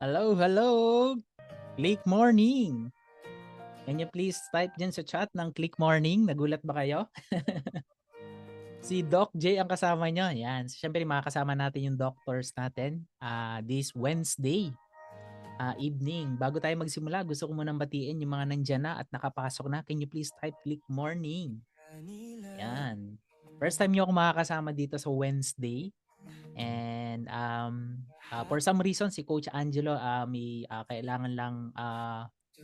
Hello, hello! Click Morning! Can you please type dyan sa chat ng Click Morning? Nagulat ba kayo? Si Doc J ang kasama nyo. Yan. So, syempre, makakasama natin yung doctors natin this Wednesday evening. Bago tayo magsimula, gusto ko munang batiin yung mga nandyan na at nakapasok na. Can you please type Click Morning? Yan. First time nyo ako makakasama dito sa Wednesday. And for some reason, si Coach Angelo may kailangan lang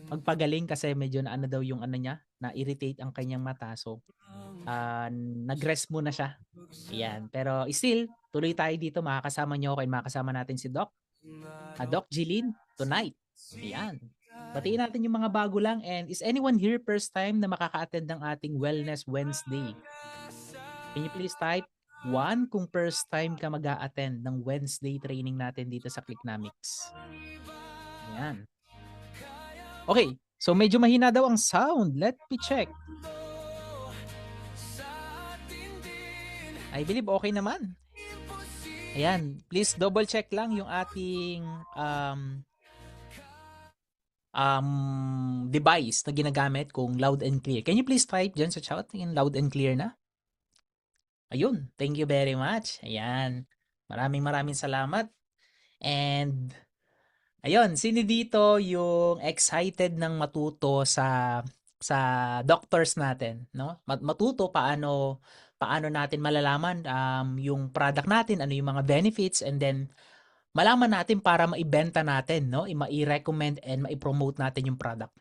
magpagaling kasi medyo na ano daw yung ano niya, na-irritate ang kanyang mata. So, nag-rest muna siya. Ayan. Pero still, tuloy tayo dito. Makakasama niyo ako and makakasama natin si Doc Jeline tonight. Ayan. Batiin natin yung mga bago lang. And is anyone here first time na makaka-attend ng ating Wellness Wednesday? Can you please type 1 kung first time ka mag-a-attend ng Wednesday training natin dito sa Clicknomics. Ayan. Okay, so medyo mahina daw ang sound. Let me check. I believe okay naman. Ayan, please double check lang yung ating device na ginagamit kung loud and clear. Can you please type dyan sa chat yung loud and clear na? Ayun, thank you very much. Ayan, maraming salamat. And ayun, sino dito yung excited ng matuto sa doctors natin, no? Matuto paano natin malalaman yung product natin, ano yung mga benefits, and then malaman natin para maibenta natin, no? Mai-recommend and mai-promote natin yung product.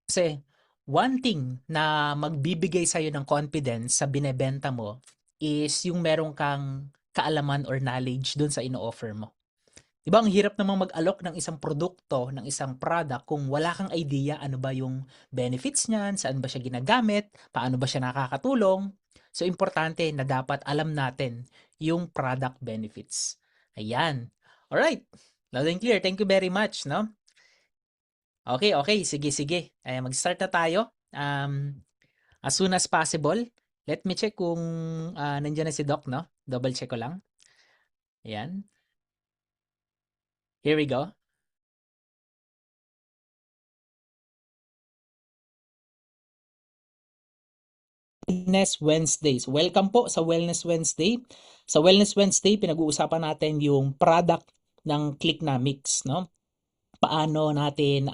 Kasi one thing na magbibigay sa ng confidence sa binebenta mo is yung meron kang kaalaman or knowledge dun sa ino-offer mo. Diba ang hirap namang mag-alok ng isang produkto, ng isang product kung wala kang idea ano ba yung benefits niyan, saan ba siya ginagamit, paano ba siya nakakatulong. So importante na dapat alam natin yung product benefits. Ayan. Alright. Loud and clear. Thank you very much, no? Okay. Sige. Mag-start na tayo. As soon as possible. Let me check kung nandiyan na si Doc, no? Double check ko lang. Ayan. Here we go. Wellness Wednesdays. Welcome po sa Wellness Wednesday. Sa Wellness Wednesday, pinag-uusapan natin yung product ng Clicknomics, no? Paano natin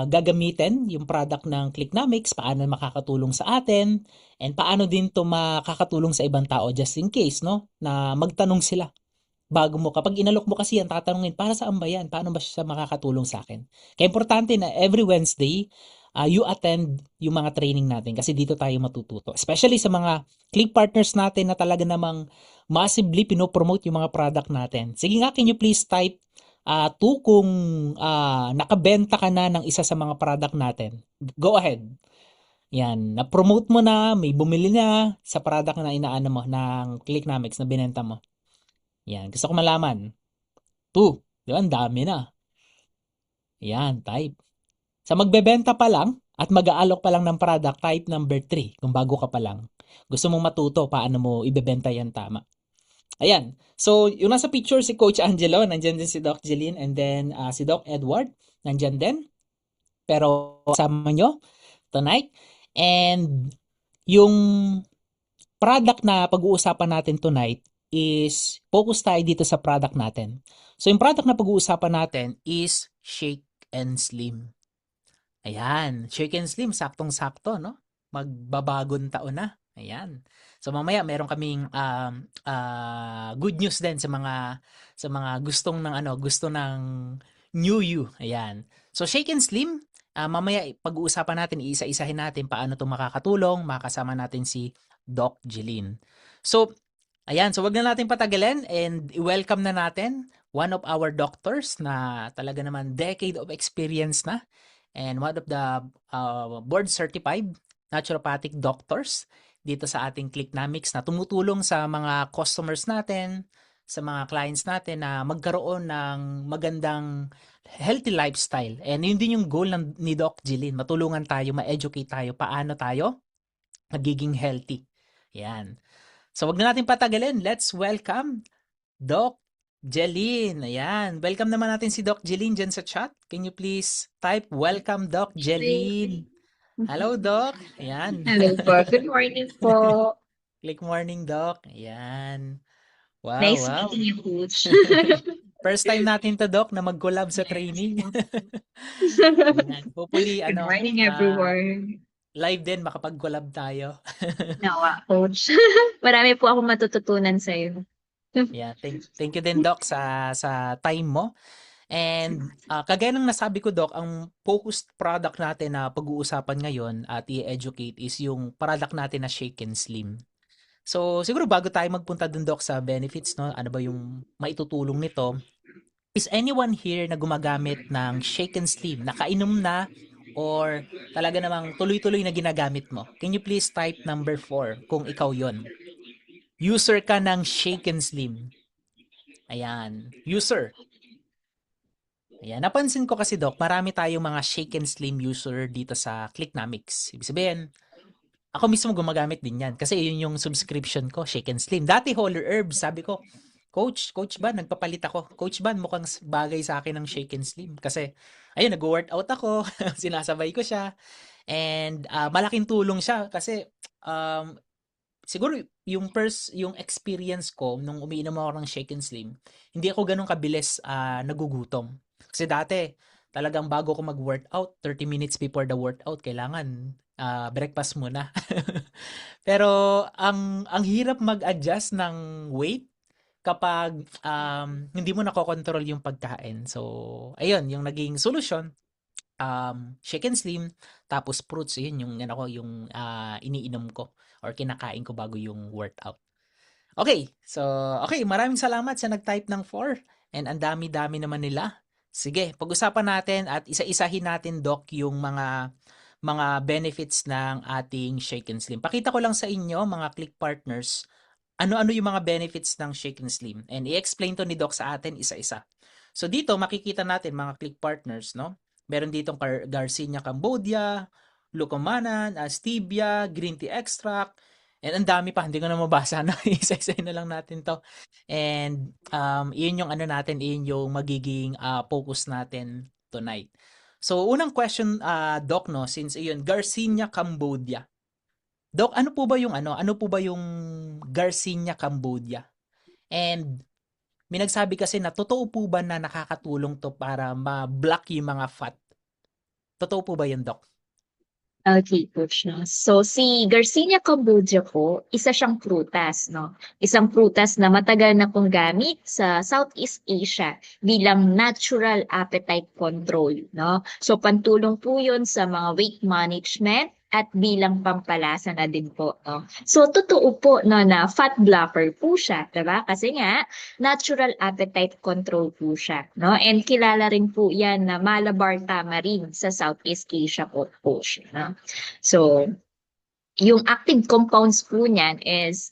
gagamitin yung product ng Clicknomics, paano makakatulong sa atin, and paano din to makakatulong sa ibang tao just in case, no? Na magtanong sila bago mo, kapag inalok mo kasi yan, tatanungin, para saan ba yan? Paano ba siya makakatulong sa akin? Kaya importante na every Wednesday, you attend yung mga training natin kasi dito tayo matututo. Especially sa mga click partners natin na talaga namang massively pinopromote yung mga product natin. Sige nga, can you please type 2 kung nakabenta ka na ng isa sa mga product natin. Go ahead. Yan, na-promote mo na, may bumili na sa product na inaano mo ng Clicknomics na binenta mo. Yan, gusto ko malaman. 2, di ba? Ang dami na. Yan, type. Sa magbebenta pa lang at mag-aalok pa lang ng product, type number 3 kung bago ka pa lang. Gusto mong matuto paano mo ibebenta yan tama. Ayan. So, yung nasa picture si Coach Angelo, nandyan din si Doc Jeline, and then si Doc Edward, nandyan din. Pero kasama nyo tonight. And yung product na pag-uusapan natin tonight is focus tayo dito sa product natin. So yung product na pag-uusapan natin is Shake and Slim. Ayan, Shake and Slim, saktong-sakto, no? Magbabagong taon na. Ayan. So mamaya meron kaming good news din sa mga gusto ng new you. Ayan. So Shake and Slim, mamaya pag-uusapan natin, iisa-isahin natin paano 'to makakatulong, makasama natin si Doc Jeline. So ayan, so wag na natin patagalin and i-welcome na natin one of our doctors na talaga naman decade of experience na and one of the board certified naturopathic doctors dito sa ating Clicknomics na tumutulong sa mga customers natin, sa mga clients natin na magkaroon ng magandang healthy lifestyle. And yun din yung goal ni Doc Jeline, matulungan tayo, ma-educate tayo, paano tayo magiging healthy. Yan. So wag na natin patagalin. Let's welcome Doc Jeline, ayan. Welcome naman natin si Doc Jeline dyan sa chat. Can you please type welcome Doc Jeline? Hello Doc. Ayan. Hello po. Good morning po. Click morning Doc. Ayan. Wow, Nice wow. meeting you, Coach. First time natin to Doc na mag-collab sa Yes training. po. Ayan. Hopefully, Good morning, everyone. live din makapag-collab tayo. Nawa, Coach. Marami po akong matututunan sa iyo. Yeah, thank you din Doc sa time mo. And kagaya ng nasabi ko Doc, ang focused product natin na pag-uusapan ngayon at i-educate is yung product natin na Shake and Slim. So siguro bago tayo magpunta dun Doc sa benefits, no, ano ba yung maitutulong nito? Is anyone here na gumagamit ng Shake and Slim, nakainom na or talaga namang tuloy-tuloy na ginagamit mo? Can you please type number 4 kung ikaw yon? User ka ng Shake and Slim. Ayan. User. Ayan. Napansin ko kasi, Doc, marami tayong mga Shake and Slim user dito sa Clicknomics. Ibig sabihin, ako mismo gumagamit din yan. Kasi yun yung subscription ko, Shake and Slim. Dati Whole Herbs, sabi ko, Coach Ban, nagpapalit ako. Coach Ban, mukhang bagay sa akin ng Shake and Slim. Kasi, ayun, nag-workout ako, sinasabay ko siya. And malaking tulong siya kasi um, siguro yung experience ko nung umiinom ako ng Shake and Slim, hindi ako gano'n kabilis nagugutom. Kasi dati, talagang bago ko mag-workout, 30 minutes before the workout, kailangan breakfast muna. Pero ang hirap mag-adjust ng weight kapag hindi mo nakokontrol yung pagkain. So, ayun, yung naging solusyon, Shake and Slim, tapos fruits, yun yung, ano ko, yung iniinom ko or kinakain ko bago yung workout. Okay, so, okay, maraming salamat sa nag-type ng 4 and ang dami-dami naman nila. Sige, pag-usapan natin at isa-isahin natin, Doc, yung mga benefits ng ating Shake and Slim. Pakita ko lang sa inyo, mga Click Partners, ano-ano yung mga benefits ng Shake and Slim. And i-explain to ni Doc sa atin isa-isa. So dito makikita natin mga click partners, no? Meron ditong Garcinia Cambodia, Lucomanan, Stevia, green tea extract, and ang dami pa, hindi ko na mabasa na isa-isa na lang natin to. And iyon yung ano natin, iyon yung magiging focus natin tonight. So unang question, Doc, no, since iyon Garcinia Cambodia. Doc, ano po ba yung Garcinia Cambodia? And may nagsabi kasi na totoo po ba na nakakatulong 'to para ma-block yung mga fat? Totoo po ba 'yun, Doc? Okay, Coach, no? So, si Garcinia Cambogia po, isa siyang prutas, no? Isang prutas na matagal na pong gamit sa Southeast Asia bilang natural appetite control, no? So, pantulong po yun sa mga weight management at bilang pampalasa na din po, no? So, totoo po, no, na fat blocker po siya, diba? Kasi nga, natural appetite control po siya, no? And kilala rin po yan na Malabar tamarin sa Southeast Asia po siya, no? So, yung active compounds po niyan is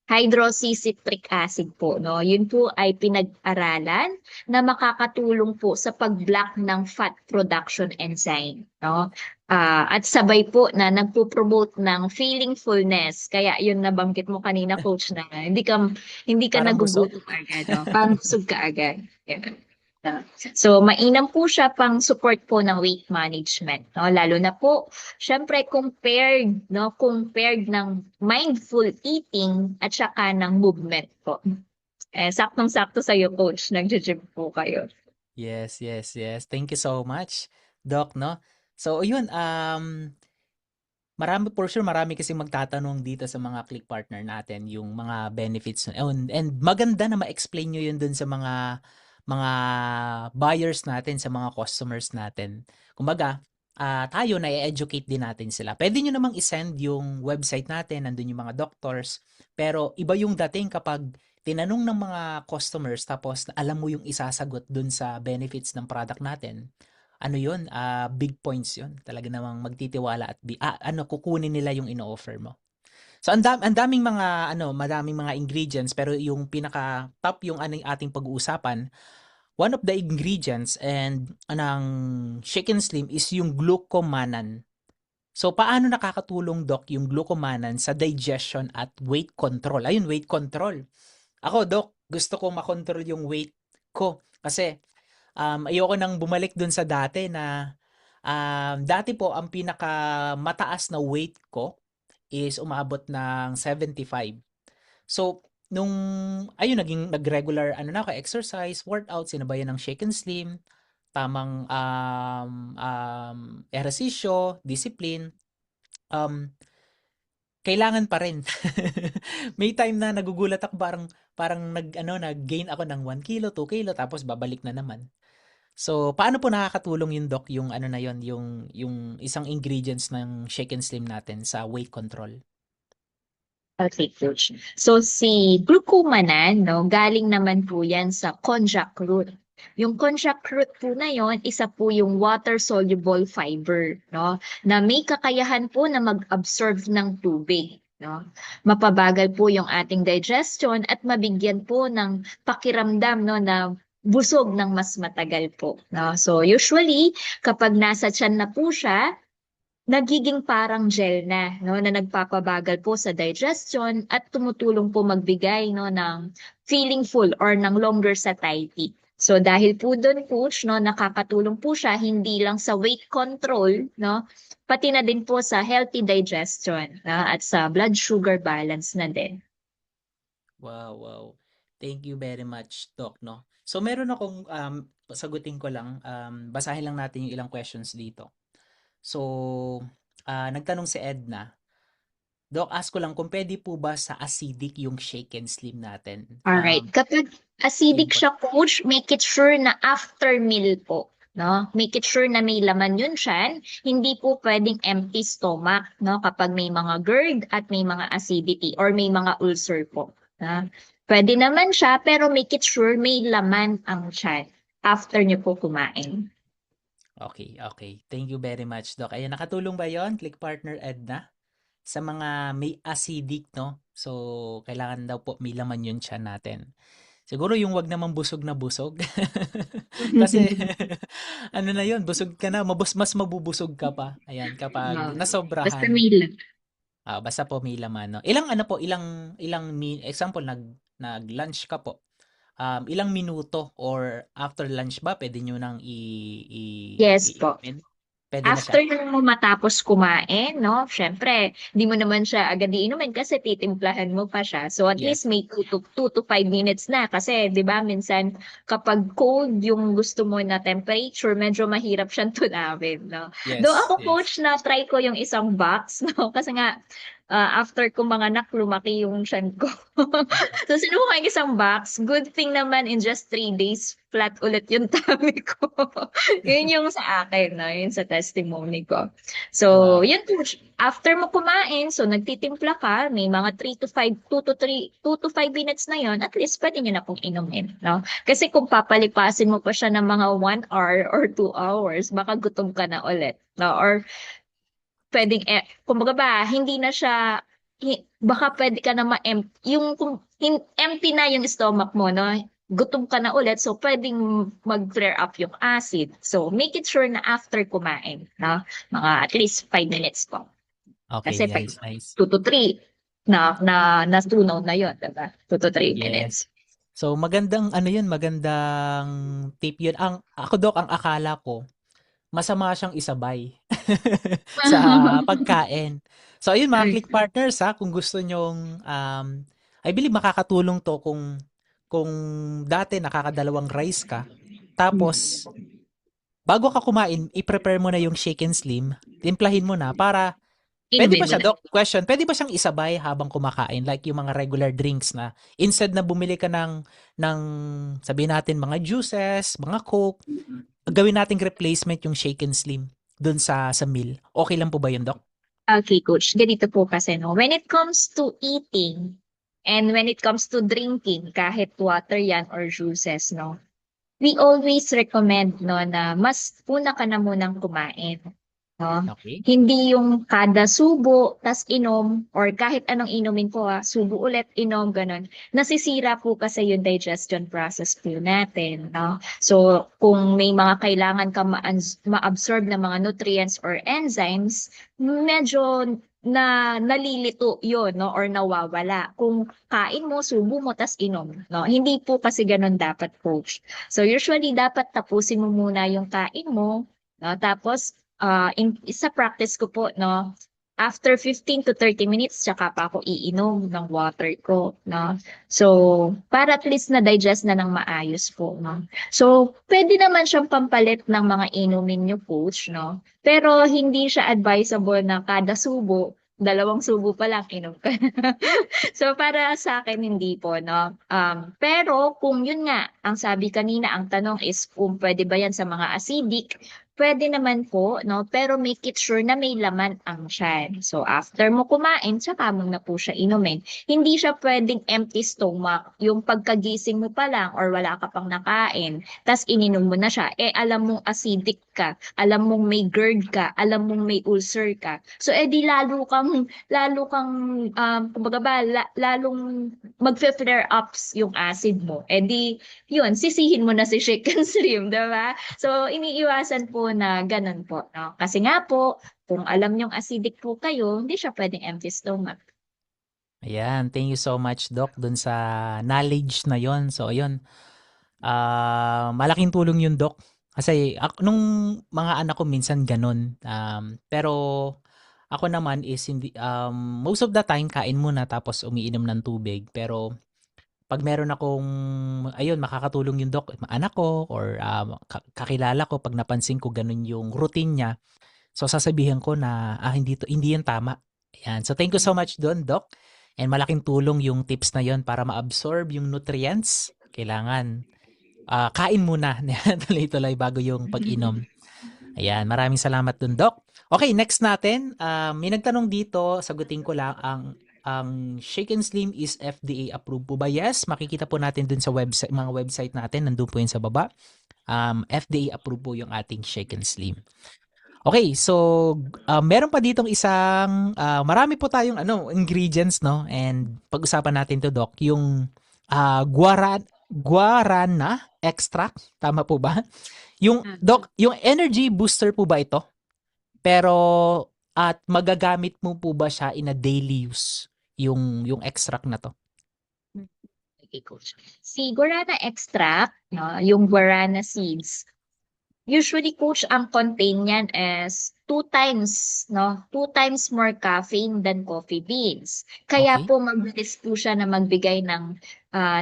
hydroxycitric acid po, no? Yun po ay pinag-aralan na makakatulong po sa pag-block ng fat production enzyme, no? At sabay po na nagpo-promote ng feeling fullness. Kaya yun nabanggit mo kanina, coach, na hindi ka Parang busog? nagugutom agad, no? Parang busog ka agad. Yeah. So, mainam po siya pang support po ng weight management, no? Lalo na po, syempre compared ng mindful eating at saka ng movement po. Saktong-sakto sa iyo, coach, nagjo-gym po kayo. Yes, yes, yes. Thank you so much, Doc, 'no? So ayun, for sure marami kasing magtatanong dito sa mga click partner natin yung mga benefits and maganda na ma-explain niyo yun dun sa mga buyers natin, sa mga customers natin. Kumbaga, tayo na educate din natin sila. Pwede niyo namang i-send yung website natin, nandun yung mga doctors, pero iba yung dating kapag tinanong ng mga customers tapos alam mo yung isasagot dun sa benefits ng product natin. Ano yun, big points yun. Talaga namang magtitiwala at kukunin nila yung ino-offer mo. So ang daming mga madaming mga ingredients pero yung pinaka top yung ating pag-uusapan, one of the ingredients and anang Chicken Slim is yung glucomannan. So paano nakakatulong Doc yung glucomannan sa digestion at weight control? Ayun, weight control. Ako, Doc, Gusto ko makontrol yung weight ko. Kasi ayoko nang bumalik dun sa dati na dati po ang pinakamataas na weight ko is umabot ng 75. So, nung ayun naging nag-regular ano na ako, exercise, workout, sinabayan ng shake and slim, tamang ehersisyo, discipline, um, kailangan pa rin. May time na nagugulat ako parang nag-gain ako ng 1 kilo, 2 kilo tapos babalik na naman. So, paano po nakakatulong yung doc yung ano na yon, yung isang ingredients ng shake and slim natin sa weight control? Okay, coach. So si glucomannan, no, galing naman po yan sa konjac root. Yung konjac root po na yon, isa po yung water-soluble fiber, no, na may kakayahan po na mag-absorb ng tubig. No? Mapabagal po yung ating digestion at mabigyan po ng pakiramdam, no, na busog ng mas matagal po. No? So usually, kapag nasa tiyan na po siya, nagiging parang gel na, no, na nagpapabagal po sa digestion at tumutulong po magbigay, no, ng feeling full or ng longer satiety. So dahil po doon, coach, no, nakakatulong po siya hindi lang sa weight control, no, pati na din po sa healthy digestion, no, at sa blood sugar balance na din. Wow, wow. Thank you very much, Doc, no? So, meron akong, sagutin ko lang, basahin lang natin yung ilang questions dito. So, nagtanong si Edna, Doc, ask ko lang kung pwede po ba sa acidic yung shake and slim natin? Alright. Kapag Yun acidic po. siya, coach, make it sure na after meal po. No? Make it sure na may laman yun siyan. Hindi po pwedeng empty stomach, no? Kapag may mga GERD at may mga acidity or may mga ulcer po. Na? Pwede naman siya, pero make it sure may laman ang tiyan after niyo po kumain. Okay, okay. Thank you very much, Doc. Ayan, nakatulong ba yon? Click partner Edna? Sa mga may acidic, no? So, kailangan daw po may laman yung tiyan natin. Siguro yung wag naman busog na busog. Kasi ano na yun, busog ka na, mas mabubusog ka pa. Ayan, kapag No. Basta nasobrahan. may laman. Basta po may laman, no? Ilang ano po, example, nag-lunch ka po. Ilang minuto or after lunch ba, pwede nyo nang Yes po. inumin? Pwede na siya? After mo matapos kumain, no? Syempre, di mo naman siya agad iinumin kasi titimplahan mo pa siya. So at Yes. least may 2 to 5 minutes na kasi 'di ba minsan kapag cold yung gusto mo na temperature, medyo mahirap siyang tunawin, no? Though Yes, ako yes. coach na try ko yung isang box, no? Kasi nga after ko manganak, lumaki yung tiyan ko. So sinubukan yung isang box. Good thing naman in just 3 days, flat ulit yung tummy ko. Yun yung sa akin, no? Yun sa testimony ko. So, Wow. yun po. After mo kumain, so nagtitimpla ka, may mga 2 to 5 minutes na yun, at least pwede nyo na pong inumin, no? Kasi kung papalipasin mo pa siya ng mga 1 hour or 2 hours, baka gutom ka na ulit, no? Or pwedeng, kumbaga ba, hindi na siya, baka pwede ka na ma-empty, yung kung empty na yung stomach mo, no? Gutom ka na ulit, so pwedeng mag-flare up yung acid. So, make it sure na after kumain, no? Mga at least 5 minutes po. Okay, Kasi pag nice, nice. 2 to 3, natunaw na yun, diba? 2 to 3 Yes. minutes. So, magandang ano yun, magandang tip yun. Ako, Dok, ang akala ko, masama siyang isabay sa pagkain. So, ayun mga click partners ha, kung gusto nyong, I believe makakatulong to kung dati nakakadalawang rice ka, tapos bago ka kumain, i-prepare mo na yung shake and slim, timplahin mo na para pwede ba Inumin mo siya, na. Doc? Question, pwede ba siyang isabay habang kumakain? Like yung mga regular drinks na instead na bumili ka ng sabihin natin mga juices, mga Coke, gawin nating replacement yung shake and slim dun sa meal. Okay lang po ba yun, Doc? Okay, coach. Ganito po kasi, no? When it comes to eating and when it comes to drinking, kahit water yan or juices, no? We always recommend, no, na mas una ka na munang kumain. No? Okay. Hindi yung kada subo, tas inom, or kahit anong inumin po subo ulit, inom, ganun. Nasisira po kasi yung digestion process po natin. No? So, kung may mga kailangan ka ma-absorb na mga nutrients or enzymes, medyo na nalilito yun, no, or nawawala. Kung kain mo, subo mo, tas inom, no? Hindi po kasi ganun dapat, coach. So usually dapat tapusin mo muna yung kain mo, no? Tapos sa practice ko po, no, after 15 to 30 minutes, tsaka pa ako iinom ng water ko, no? So, para at least na-digest na ng maayos po, no? So, pwede naman siyang pampalit ng mga inumin niyo, coach, no? Pero hindi siya advisable na kada subo, dalawang subo pa lang inom ka. So para sa akin hindi po, no. Pero kung yun nga, ang sabi kanina, ang tanong is kung pwede ba yan sa mga acidic, pwede naman po, no, pero make it sure na may laman ang tiyan. So after mo kumain, tsaka mo na po siya inumin. Hindi siya pwedeng empty stomach, yung pagkagising mo pa lang or wala ka pang nakain, tas ininom mo na siya, eh alam mong acidic ka, alam mong may GERD ka, alam mong may ulcer ka. So edi lalo kang kumbaga ba, lalong magfe-flare ups yung acid mo. Edi yun, sisihin mo na si shake and stream, 'di ba? So iniiwasan po na ganun po, no? Kasi nga po, kung alam nyong acidic po kayo, hindi siya pwedeng empty stomach. Ayan, thank you so much, Doc, dun sa knowledge na yon. So, ayun, malaking tulong yun, Doc. Kasi nung mga anak ko minsan ganun. Pero ako naman is hindi, most of the time kain muna tapos umiinom ng tubig. Pero pag meron akong, ayun, makakatulong yung Doc, anak ko or kakilala ko, pag napansin ko ganun yung routine niya, so sasabihin ko na hindi yan tama. Ayan. So thank you so much doon, Doc. And malaking tulong yung tips na yon para ma-absorb yung nutrients. Kailangan kain muna tuloy-tuloy bago yung pag-inom. Ayan, maraming salamat dun, Doc. Okay, next natin. May nagtanong dito, sagutin ko lang ang Shake and Slim is FDA approved po ba? Yes, makikita po natin dun sa website, mga website natin, nandun po yun sa baba. FDA approved po yung ating Shake and Slim. Okay, so meron pa ditong isang marami po tayong ingredients, no? And pag-usapan natin to, Doc, yung guarana extract, tama po ba? Yung Mm. Doc, yung energy booster po ba ito? Pero at magagamit mo po ba siya in a daily use yung extract na to? Okay, coach. Si guarana extract, no, yung guarana seeds, usually, coach, ang contain niyan is two times, no? Two times more caffeine than coffee beans. Kaya Okay? po mabilis po siya na magbigay ng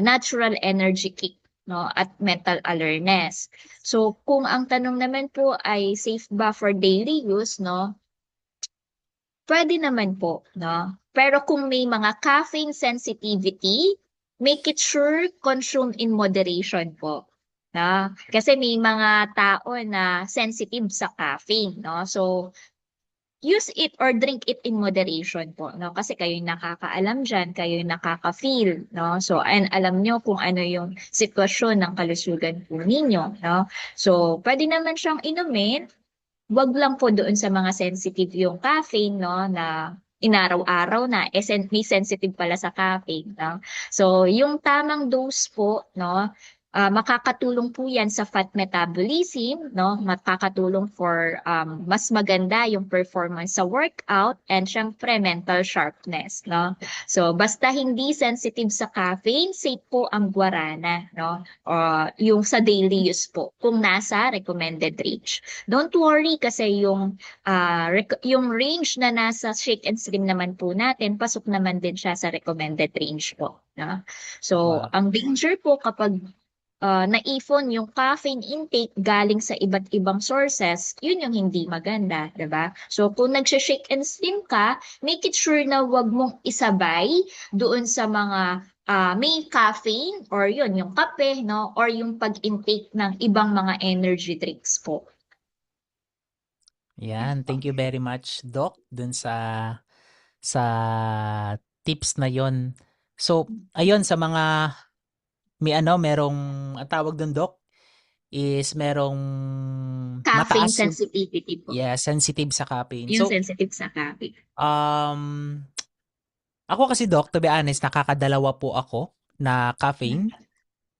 natural energy kick, no? At mental alertness. So, kung ang tanong naman po ay safe ba for daily use, no? Pwede naman po, no? Pero kung may mga caffeine sensitivity, make it sure consume in moderation po. No? Kasi may mga tao na sensitive sa caffeine, no? So, use it or drink it in moderation po, no? Kasi kayo yung nakakaalam diyan, kayo yung nakaka-feel, no? So, and alam nyo kung ano yung sitwasyon ng kalusugan po ninyo, no? So, pwede naman siyang inumin. Wag lang po doon sa mga sensitive yung caffeine, no, na inaraw-araw na, may sensitive pala sa caffeine, no? So, yung tamang dose po, no, makakatulong po yan sa fat metabolism, no? Makakatulong for mas maganda yung performance sa workout and syempre mental sharpness, no? So, basta hindi sensitive sa caffeine, safe po ang guarana, no? Yung sa daily use po, kung nasa recommended range. Don't worry kasi yung range na nasa shake and stream naman po natin, pasok naman din siya sa recommended range po. No? So, Wow. ang danger po kapag naipon yung caffeine intake galing sa iba't ibang sources, yun yung hindi maganda, 'di ba? So, kung nagsha-shake and steam ka, make it sure na wag mong isabay doon sa mga may caffeine or yun, yung kape, no? Or yung pag-intake ng ibang mga energy drinks po. Yan, thank you very much, Doc, dun sa tips na yon. So, ayun sa mga merong ang tawag dun, Doc, is merong Caffeine mataas yung sensitivity po. sensitive sa caffeine. Yung So, sensitive sa caffeine. um, ako kasi, Doc, to be honest, nakakadalawa po ako na caffeine. Mm.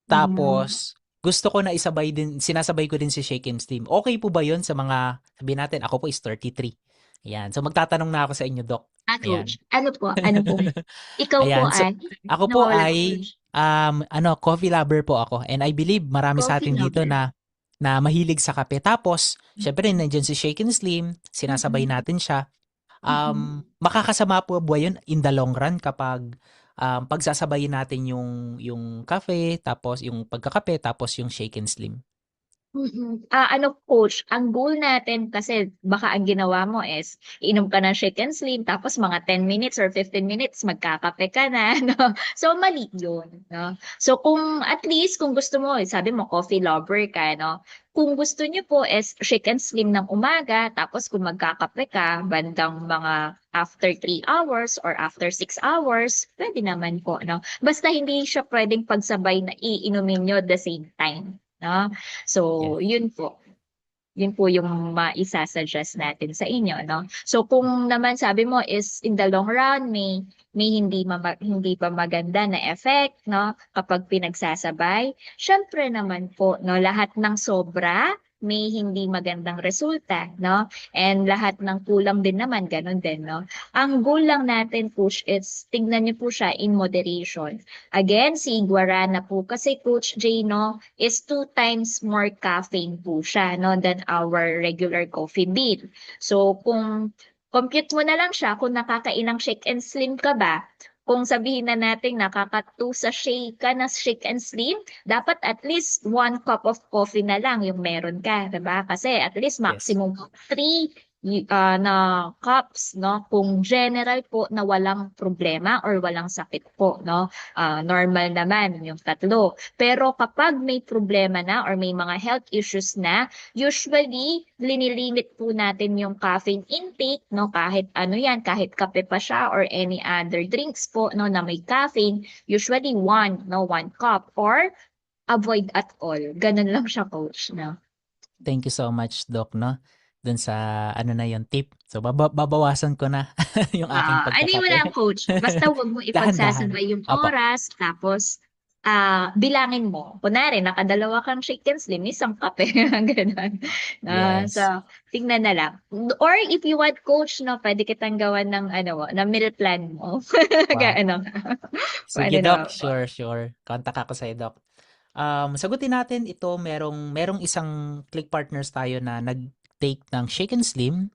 Tapos, gusto ko na sinasabay ko din si Shake and Steam. Okay po ba yun sa mga, sabihin natin, ako po is 33. Ayan. So magtatanong na ako sa inyo, Doc. Coach. Ayan. Ano po? Ano po? Ikaw po Ayan. So ay ako po nawawala ng ay coach. coffee lover po ako. And I believe marami sa Coffee atin dito lover. na mahilig sa kape. Tapos, syempre nandiyan si Shake and Slim, sinasabay Mm-mm. natin siya. Mm-mm. Makakasama po ba yun in the long run kapag pagsasabayin natin yung kape, tapos yung pagkakape, tapos yung Shake and Slim? Ano coach, ang goal natin kasi baka ang ginawa mo is inom ka ng Shake and Slim tapos mga 10 minutes or 15 minutes magkakape ka na, no? So mali 'yun, no? So kung at least kung gusto mo, sabi mo coffee lover ka, no? Kung gusto niyo po is Shake and Slim ng umaga tapos kung magkakape ka bandang mga after 3 hours or after 6 hours, pwede naman po, no? Basta hindi siya pwedeng pagsabay na iinumin nyo at the same time, no? Yes. So, yun po. Yun po yung maisa-suggest natin sa inyo, no? So, kung naman sabi mo is in the long run, may hindi pa maganda na effect, no? Kapag pinagsasabay, syempre naman po, no? Lahat ng sobra, may hindi magandang resulta, no? And lahat ng kulang din naman, ganun din, no? Ang goal lang natin, push, is tingnan niyo po siya in moderation. Again, si Guarana po, kasi Coach J, no, is 2 times more caffeine po siya, no, than our regular coffee bean. So, kung compute mo na lang siya, kung nakakailang shake and slim ka ba, kung sabihin na natin nakaka-2 sa shake ka na shake and slim, dapat at least 1 cup of coffee na lang yung meron ka, diba? Kasi at least Yes. maximum 3 na cups, no? Kung general po na walang problema or walang sakit po, no? Normal naman yung 3. Pero kapag may problema na or may mga health issues na, usually linilimit po natin yung caffeine intake, no? Kahit ano yan, kahit kape pa siya or any other drinks po, no, na may caffeine, usually 1 cup or avoid at all. Ganun lang siya, coach, no? Thank you so much, Doc, no? Dun sa ano na yung tip. So babawasan ko na yung aking Ano mo lang, pagkakape. coach. Basta huwag mo Dahan-dahan. ipagsasabay yung Opo. oras, tapos bilangin mo. Kunwari, nakadalawa kang shake and slim, isang kape, gano'n. So, Yes. tingnan na lang. Or if you want, coach, no, pwede kitang gawan ng, ano, na meal plan mo. Wow. Ano, Sige, pwede Doc. naman po. Sure, sure. Contact ako sa'yo, Doc. Sagutin natin ito, merong isang click partners tayo na nag-take ng Shake and Slim,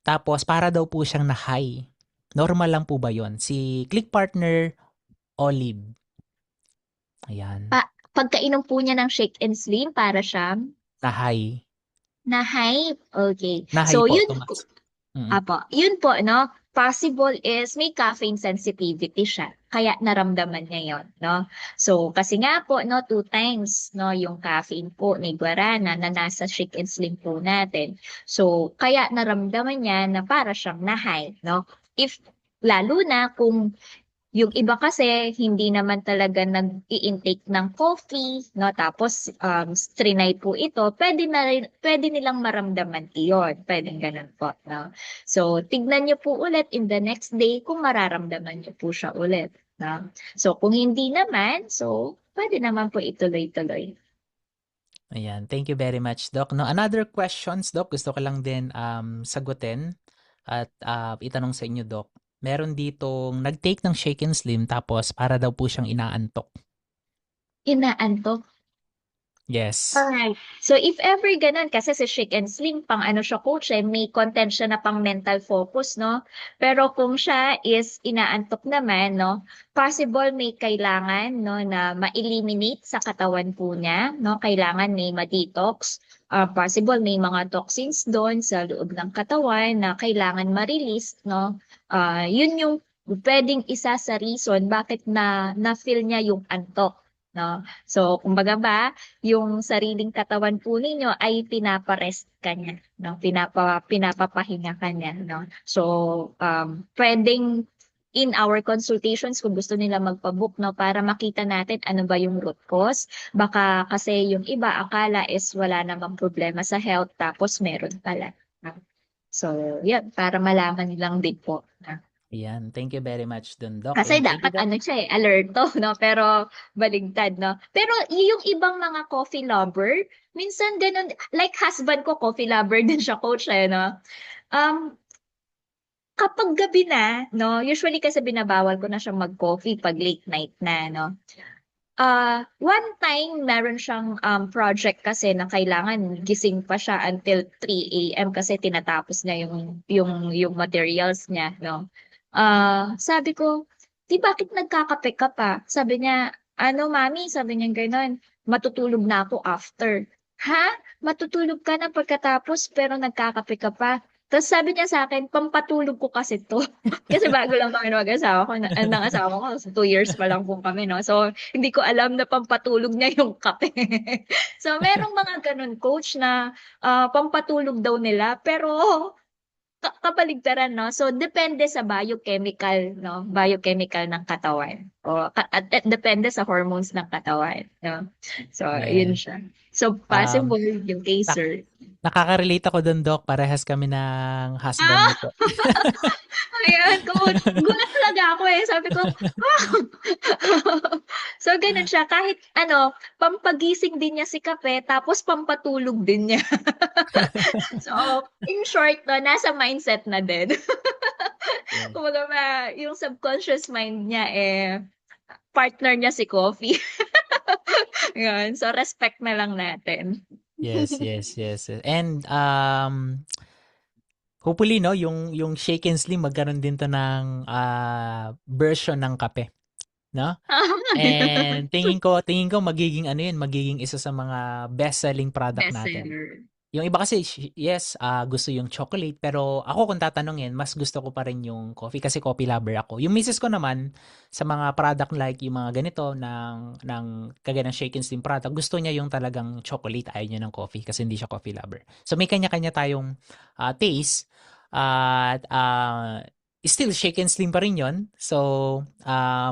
tapos para daw po siyang na-high. Normal lang po ba yon? Si click partner Olive. Ayan. Pagkainom po niya ng shake and slim, para siyang Na-high. na-hype. Okay. Na-high So, po, yun, tumaas. Mm. Yun po, no? Possible is may caffeine sensitivity siya. Kaya naramdaman niya yon, no? So, kasi nga po, no, 2 times, no, yung caffeine po ni Guarana na nasa shake and slim po natin. So, kaya naramdaman niya na para siyang na-high, no? If, lalo na kung yung iba kasi hindi naman talaga nag-i-intake ng coffee, no? Tapos strinay po ito, pwede nilang maramdaman iyon. Pwedeng ganun po, no? So, tignan niyo po ulit in the next day kung mararamdaman niyo po siya ulit, no? So, kung hindi naman, so pwede naman po ituloy-tuloy. Ayan. Thank you very much, Doc. No, another questions, Doc. Gusto ko lang din sagutin at itanong sa inyo, Doc. Meron ditong nag-take ng Shake and Slim tapos para daw po siyang inaantok. Inaantok. Yes. Alright. So if ever ganun, kasi si Shake and Slim, pang ano siya coach, may content siya na pang mental focus, no? Pero kung siya is inaantok naman, no? Possible may kailangan, no, na ma-eliminate sa katawan po niya, no? Kailangan may ma-detox. Possible may mga toxins doon sa loob ng katawan na kailangan ma-release, no? Yun yung pwedeng isa sa reason bakit na-feel niya yung antok, no? So, kumbaga ba, yung sariling katawan po ninyo ay pinapa-rest ka niya, no? Pinapapahinga ka niya, no? So, pwedeng in our consultations kung gusto nila magpa-book, no, para makita natin ano ba yung root cause. Baka kasi yung iba akala is wala namang problema sa health tapos meron pala, no? So, yun, para malaman nilang din po, no? Ayan. Thank you very much dun, Doc. Kasi And thank you, dapat Doc. ano siya alerto, no? Pero baligtad, no? Pero yung ibang mga coffee lover, minsan ganun, like husband ko, coffee lover din siya, coach, no? Um, kapag gabi na, no, usually kasi binabawal ko na siyang mag-coffee pag late night na, no. One time meron siyang project kasi na kailangan gising pa siya until 3 a.m. kasi tinatapos niya yung materials niya, no. Sabi ko, "Di bakit nagkakape ka pa?" Sabi niya, "Ano, mami," sabi niya gano'n, "matutulog na ako after." Ha? Matutulog ka na pagkatapos pero nagkakape ka pa? Tapos sabi niya sa akin, "Pampatulog ko kasi 'to." Kasi bago lang kami mag-asawa ko, ng asawa ko, 2 years pa lang po kami, no. So, hindi ko alam na pampatulog niya yung kape. So, merong mga ganun coach na pampatulog daw nila pero kabaligtaran, no. So, depende sa biochemical, no, biochemical ng katawan at depende sa hormones ng katawan, no. So, yun Yeah. siya. So, Um, possible yung kay nak sir. nakaka-relate ako dun, Doc. Parehas kami ng husband Ah! niyo po. Ayan, gulat talaga ako, eh. Sabi ko, "Ah!" So, gano'n siya kahit ano, pampagising din niya si kape tapos pampatulog din niya. So, in short 'no, nasa mindset na din. Yeah. Kumbaga yung subconscious mind niya, eh, partner niya si coffee. 'Yun, so respect na lang natin. Yes, yes, yes. And hopefully no, yung Shake and Slim magkaroon din to ng version ng kape, no? Oo nga, And tingin ko magiging ano yun, magiging isa sa mga best-selling product natin. bestseller. Yung iba kasi, yes, gusto yung chocolate, pero ako kung tatanungin, mas gusto ko pa rin yung coffee kasi coffee lover ako. Yung misis ko naman, sa mga product like yung mga ganito, ng kagaya ng Shake and Steam product, gusto niya yung talagang chocolate, ayaw niya ng coffee kasi hindi siya coffee lover. So may kanya-kanya tayong taste, at still Shake and Steam pa rin yun. So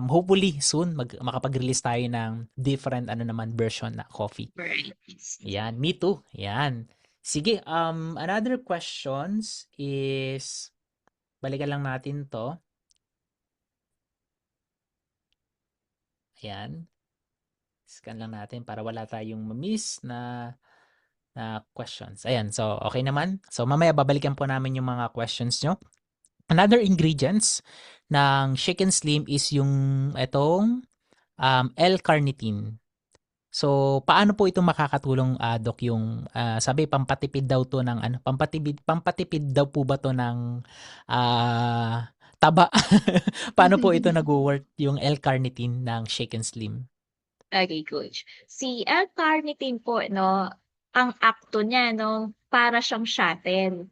hopefully soon makapag-release tayo ng different ano naman version na coffee. Varieties. Yan, me too. Yan. Sige, another questions is, balikan lang natin to. Ayan. Scan lang natin para wala tayong ma-miss na questions. Ayan, so okay naman. So mamaya babalikan po namin yung mga questions nyo. Another ingredients ng chicken slim is yung itong L-carnitine. So, paano po ito makakatulong, Doc, yung sabi pampatipid daw 'to ng ano, pampatipid daw po ba 'to ng taba? Paano po ito nagwo-work yung L-carnitine ng Shake and Slim? Okay, coach. Si L-carnitine po 'no, ang akto niya 'no, para siyang shuttle.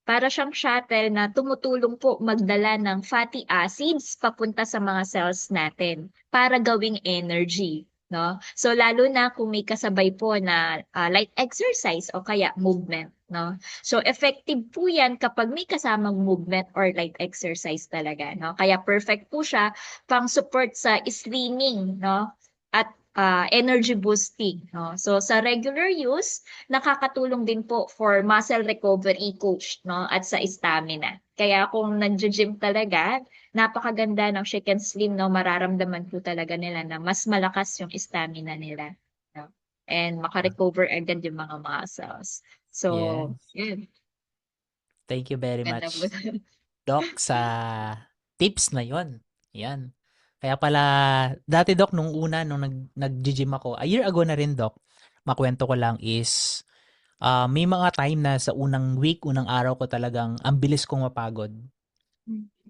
Para siyang shuttle na tumutulong po magdala ng fatty acids papunta sa mga cells natin para gawing energy, 'no. So lalo na kung may kasabay po na, light exercise o kaya movement, 'no. So effective po 'yan kapag may kasamang movement or light exercise talaga, 'no. Kaya perfect po siya pang-support sa slimming, 'no, at energy boosting, 'no. So sa regular use, nakakatulong din po for muscle recovery coach, 'no, at sa stamina. Kaya kung naggi-gym talaga, napakaganda ng Chicken Slim, 'no, mararamdaman po talaga nila na mas malakas yung stamina nila, 'no, and Ah, maka-recover agad yung mga muscles. So, yes. yun, Thank you very ganda po. much, Doc, sa tips na 'yon. 'Yan. Kaya pala dati, Doc, nung una nung naggi-gym ako, a year ago na rin, Doc, makuwento ko lang is, may mga time na sa unang week, unang araw ko talagang ang bilis kong mapagod.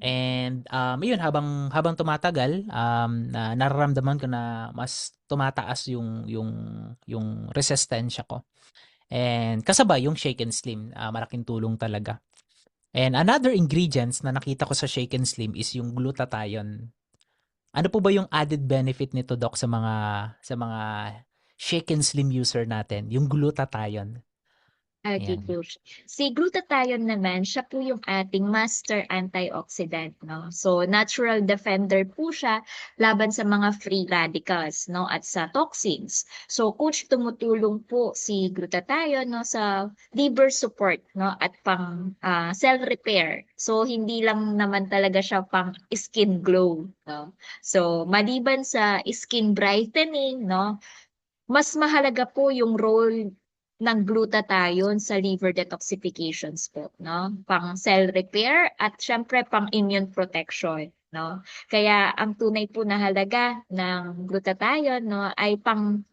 And, ayun habang habang tumatagal, na nararamdaman ko na mas tumataas yung resistensya ko. And kasabay yung Shake and Slim, malaking tulong talaga. And another ingredients na nakita ko sa Shake and Slim is yung glutathione. Ano po ba yung added benefit nito, Doc, sa mga Shake and Slim user natin, yung glutathione? Okay, Ayan. coach. Si glutathione naman, siya po yung ating master antioxidant, 'no? So, natural defender po siya laban sa mga free radicals, 'no, at sa toxins. So, coach, tumutulong po si glutathione, 'no, sa liver support, 'no, at cell repair. So, hindi lang naman talaga siya pang skin glow, 'no? So, maliban sa skin brightening, 'no, mas mahalaga po yung role ng glutathione sa liver detoxifications po, no? Pang cell repair at syempre pang immune protection, no? Kaya ang tunay po na halaga ng glutathione, no, ay pang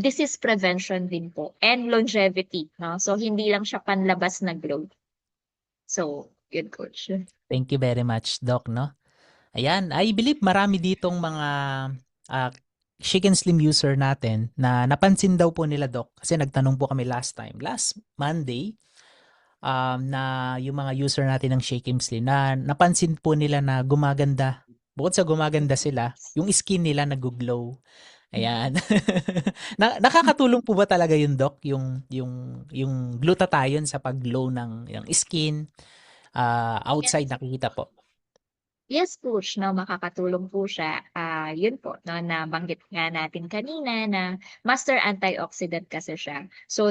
disease prevention din po and longevity, no? So hindi lang siya panlabas na glow. So, yun coach. Thank you very much, Doc, no? Ayan, I believe marami ditong mga ah, Chicken Slim user natin na napansin daw po nila, Doc, kasi nagtanong po kami last Monday, na yung mga user natin ng Chicken Slim na napansin po nila na gumaganda. Bukod sa gumaganda sila, yung skin nila nag-glow. Ayan. Nakakatulong po ba talaga yun, Doc, yung glutathione sa pag-glow ng skin, outside Yes. nakikita po? Yes, coach, no, makakatulong po siya. Yun po, no, nabanggit nga natin kanina na master antioxidant kasi siya. So,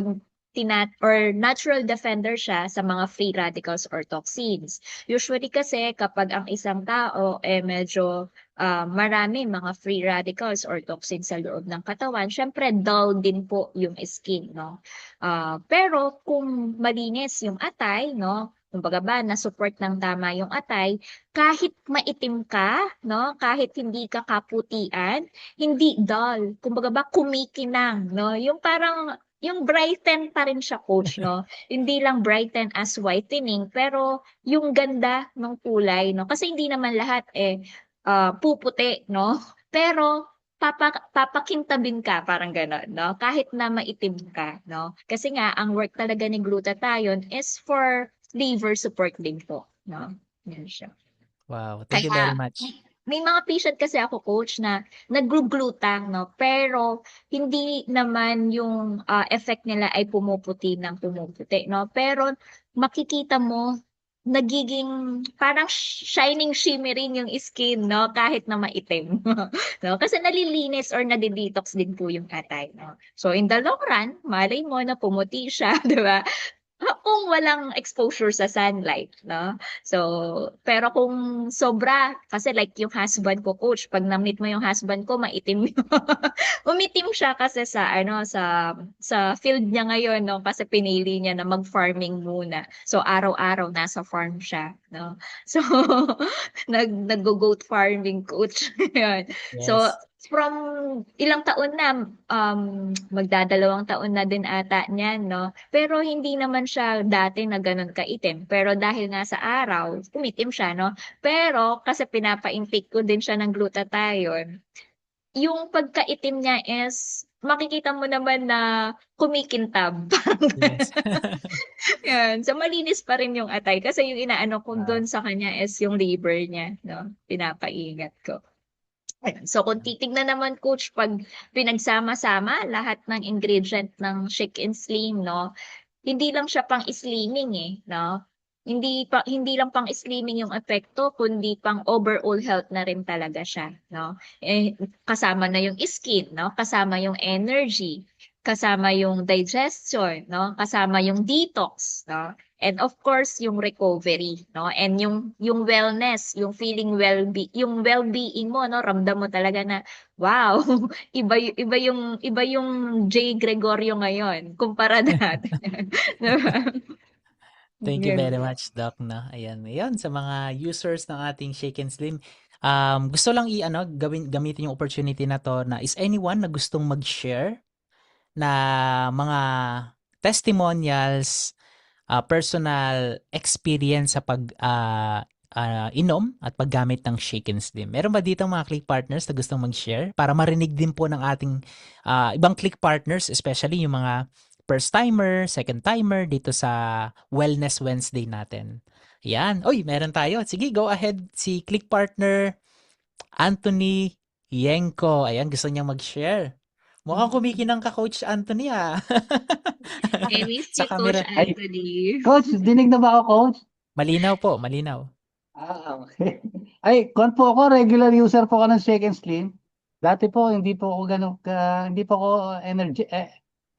or natural defender siya sa mga free radicals or toxins. Usually kasi kapag ang isang tao medyo marami mga free radicals or toxins sa loob ng katawan, syempre dull din po yung skin, no? Pero kung malinis yung atay, no, kumbaga ba, na-support ng tama yung atay, kahit maitim ka, no? Kahit hindi ka kaputian, hindi dull. Kumbaga ba, kumikinang, no? Yung parang, yung brighten pa rin siya, coach, no? Hindi lang brighten as whitening, pero yung ganda ng kulay, no? Kasi hindi naman lahat puputi, no? Pero papakintabin ka, parang gano'n, no? Kahit na maitim ka, no? Kasi nga, ang work talaga ni glutathione is for liver support din po, no? Yan siya. Wow, thank you very Kaya much. may mga patient kasi ako coach na nagglutang, no, pero hindi naman yung effect nila ay pumuputi ng pumuputi, no, pero makikita mo nagiging parang shining shimmering yung skin, no, kahit na maitim. No, kasi nalilinis or nadi-detox din po yung atay, no. So in the long run, malay mo na pumuti siya, di ba? Kung walang exposure sa sunlight, no? So, pero kung sobra, kasi like yung husband ko, coach, pag na-meet mo yung husband ko, maitim yun. Umitim siya kasi sa ano sa field niya ngayon, no, kasi pinili niya na mag-farming muna. So araw-araw nasa farm siya, no. So nag-goat farming, coach. Yun. So Yes. from ilang taon na, magdadalawang taon na din ata niyan, no. Pero hindi naman siya dati na gano'n kaitim. Pero dahil nga sa araw, umitim siya, no. Pero kasi pinapa-intake ko din siya ng glutathione, yung pagkaitim niya is makikita mo naman na kumikintab, parang Yes. yan. So, malinis pa rin yung atay kasi yung inaano ko Wow. dun sa kanya is yung liver niya, no? Pinapaingat ko. Ayun. So, kung titignan naman, coach, pag pinagsama-sama lahat ng ingredient ng Shake and Slim, no? Hindi lang siya pang slimming no? Hindi lang pang slimming yung epekto, kundi pang overall health na rin talaga siya, no? Kasama na yung skin, no? Kasama yung energy, kasama yung digestion, no? Kasama yung detox, no? And of course, yung recovery, no? And yung wellness, yung feeling yung well-being mo, no? Ramdam mo talaga na wow, iba yung J. Gregorio ngayon kumpara dati. Diba? Thank you very Yun. much, Doc, no? Ayan. Ayan, sa mga users ng ating Shake and Slim, gusto lang gamitin yung opportunity na to na is anyone na gustong mag-share na mga testimonials, personal experience sa inom at paggamit ng Shake and Slim. Meron ba dito mga click partners na gustong mag-share para marinig din po ng ating ibang click partners, especially yung mga first timer, second timer dito sa Wellness Wednesday natin. Yan. Oy, meron tayo. Sige, go ahead si click partner Anthony Yenko. Ayan, gusto niyang mag-share. Mukhang kumikinang ka, Coach Anthony, ah. I miss Sa you, Coach camera. Ay, Anthony. coach, dinig na ba ako, coach? Malinaw po, malinaw. Okay. Ay, kon po ako, regular user po ako ng Shake and Slim. Dati po, hindi po ako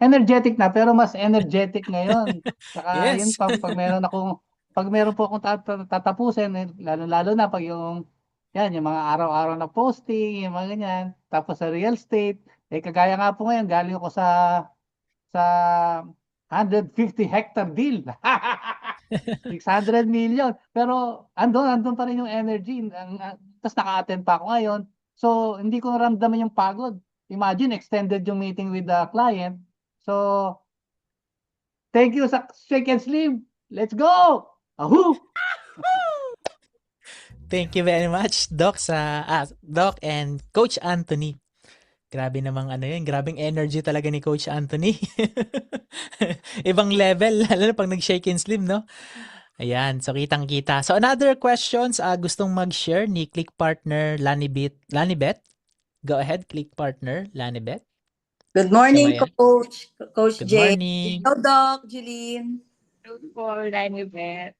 energetic na, pero mas energetic ngayon. Saka yun, Yes. pag meron po akong tatapusin, lalo-lalo na pag yung mga araw-araw na posting, yung mga ganyan. Tapos sa real estate, kagaya nga po ngayon, galing ako sa 150-hectare deal. 600 million. Pero andun pa rin yung energy. Tapos naka-attend pa ako ngayon. So, hindi ko naramdaman yung pagod. Imagine, extended yung meeting with the client. So, thank you sa Shake and Slim. Let's go! Ahoo! Thank you very much, Doc and Coach Anthony. Grabe namang ano yun, grabing energy talaga ni Coach Anthony. Ibang level, lalo na pag nag-shake and slim, no? Ayan, so kitang-kita. So another questions, gustong mag-share ni Click Partner Lanibet. Go ahead, Click Partner Lanibet. Good Siya ba morning, yan? Coach Good Jay. morning. Hello, Doc, Jeline. Good for Lanibet.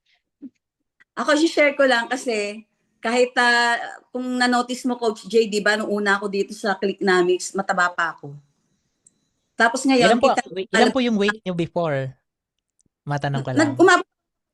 Ako, share ko lang kasi kahit kung na-notice mo, Coach Jay, di ba, nung una ako dito sa Clicknomics, mataba pa ako. Tapos ngayon, Ilan po yung weight nyo before? Matanong ko lang. umabot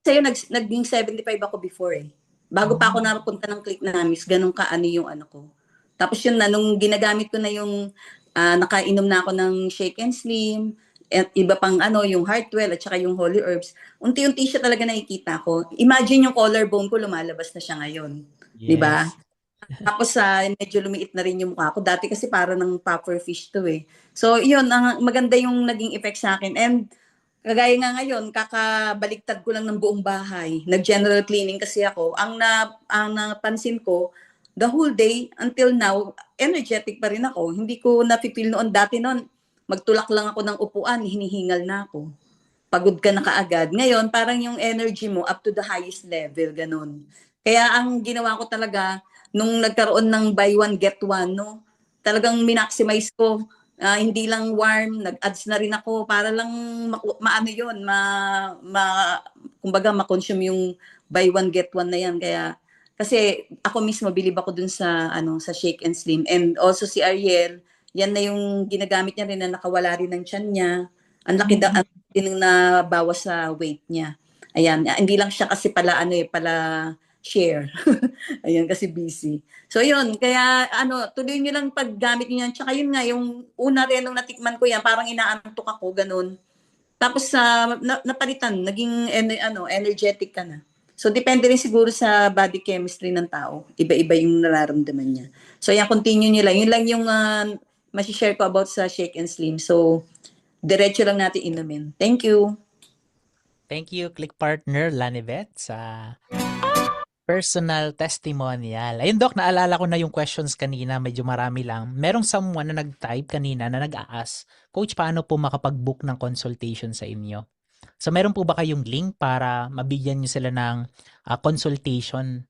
sa'yo, naging 75 ako before eh. Bago pa ako Oh. napunta ng Clicknomics, ganun ka ano yung ano ko. Tapos yun na, nung ginagamit ko na yung nakainom na ako ng Shake and Slim, at iba pang ano, yung Heartwell at saka yung Holy Herbs, unti-unti siya talaga nakikita ko. Imagine yung collarbone ko, lumalabas na siya ngayon. Di ba? Yes. Tapos medyo lumiit na rin yung mukha ko. Dati kasi para ng puffer fish to eh. So yun, maganda yung naging effect sa akin. And kagaya nga ngayon, kakabaliktad ko lang ng buong bahay. Nag-general cleaning kasi ako. Ang napansin ko, the whole day until now, energetic pa rin ako. Hindi ko napipil noon. Dati noon, magtulak lang ako ng upuan, hinihingal na ako. Pagod ka na kaagad. Ngayon, parang yung energy mo up to the highest level, ganun. Kaya ang ginawa ko talaga, nung nagkaroon ng buy one, get one, no? Talagang minaximize ko. Hindi lang warm, nag-ads na rin ako para lang maano yun, kumbaga ma-consume yung buy one, get one na yan. Kaya, kasi ako mismo, bilib ako dun sa, sa Shake and Slim. And also si Ariel, yan na yung ginagamit niya rin na nakawala rin ng tiyan niya. Ang laki din na bawas sa weight niya. Ayan, hindi lang siya kasi pala share. Ayan, kasi busy. So yun, kaya tuloy niyo lang paggamit niyo yan. Tsaka yun nga, yung una rin nung natikman ko yan, parang inaantok ako, ganun. Tapos napalitan, naging energetic ka na. So depende rin siguro sa body chemistry ng tao. Iba-iba yung nararamdaman niya. So yan, continue niyo lang. Yun lang yung masishare ko about sa Shake and Slim. So diretso lang natin inumin. Thank you. Thank you, Click Partner Lanibet, sa personal testimonial. Ayun, Doc, naalala ko na yung questions kanina. Medyo marami lang. Merong someone na nag-type kanina na nag-a-ask, Coach, paano po makapag-book ng consultation sa inyo? So, meron po ba kayong link para mabigyan nyo sila ng consultation?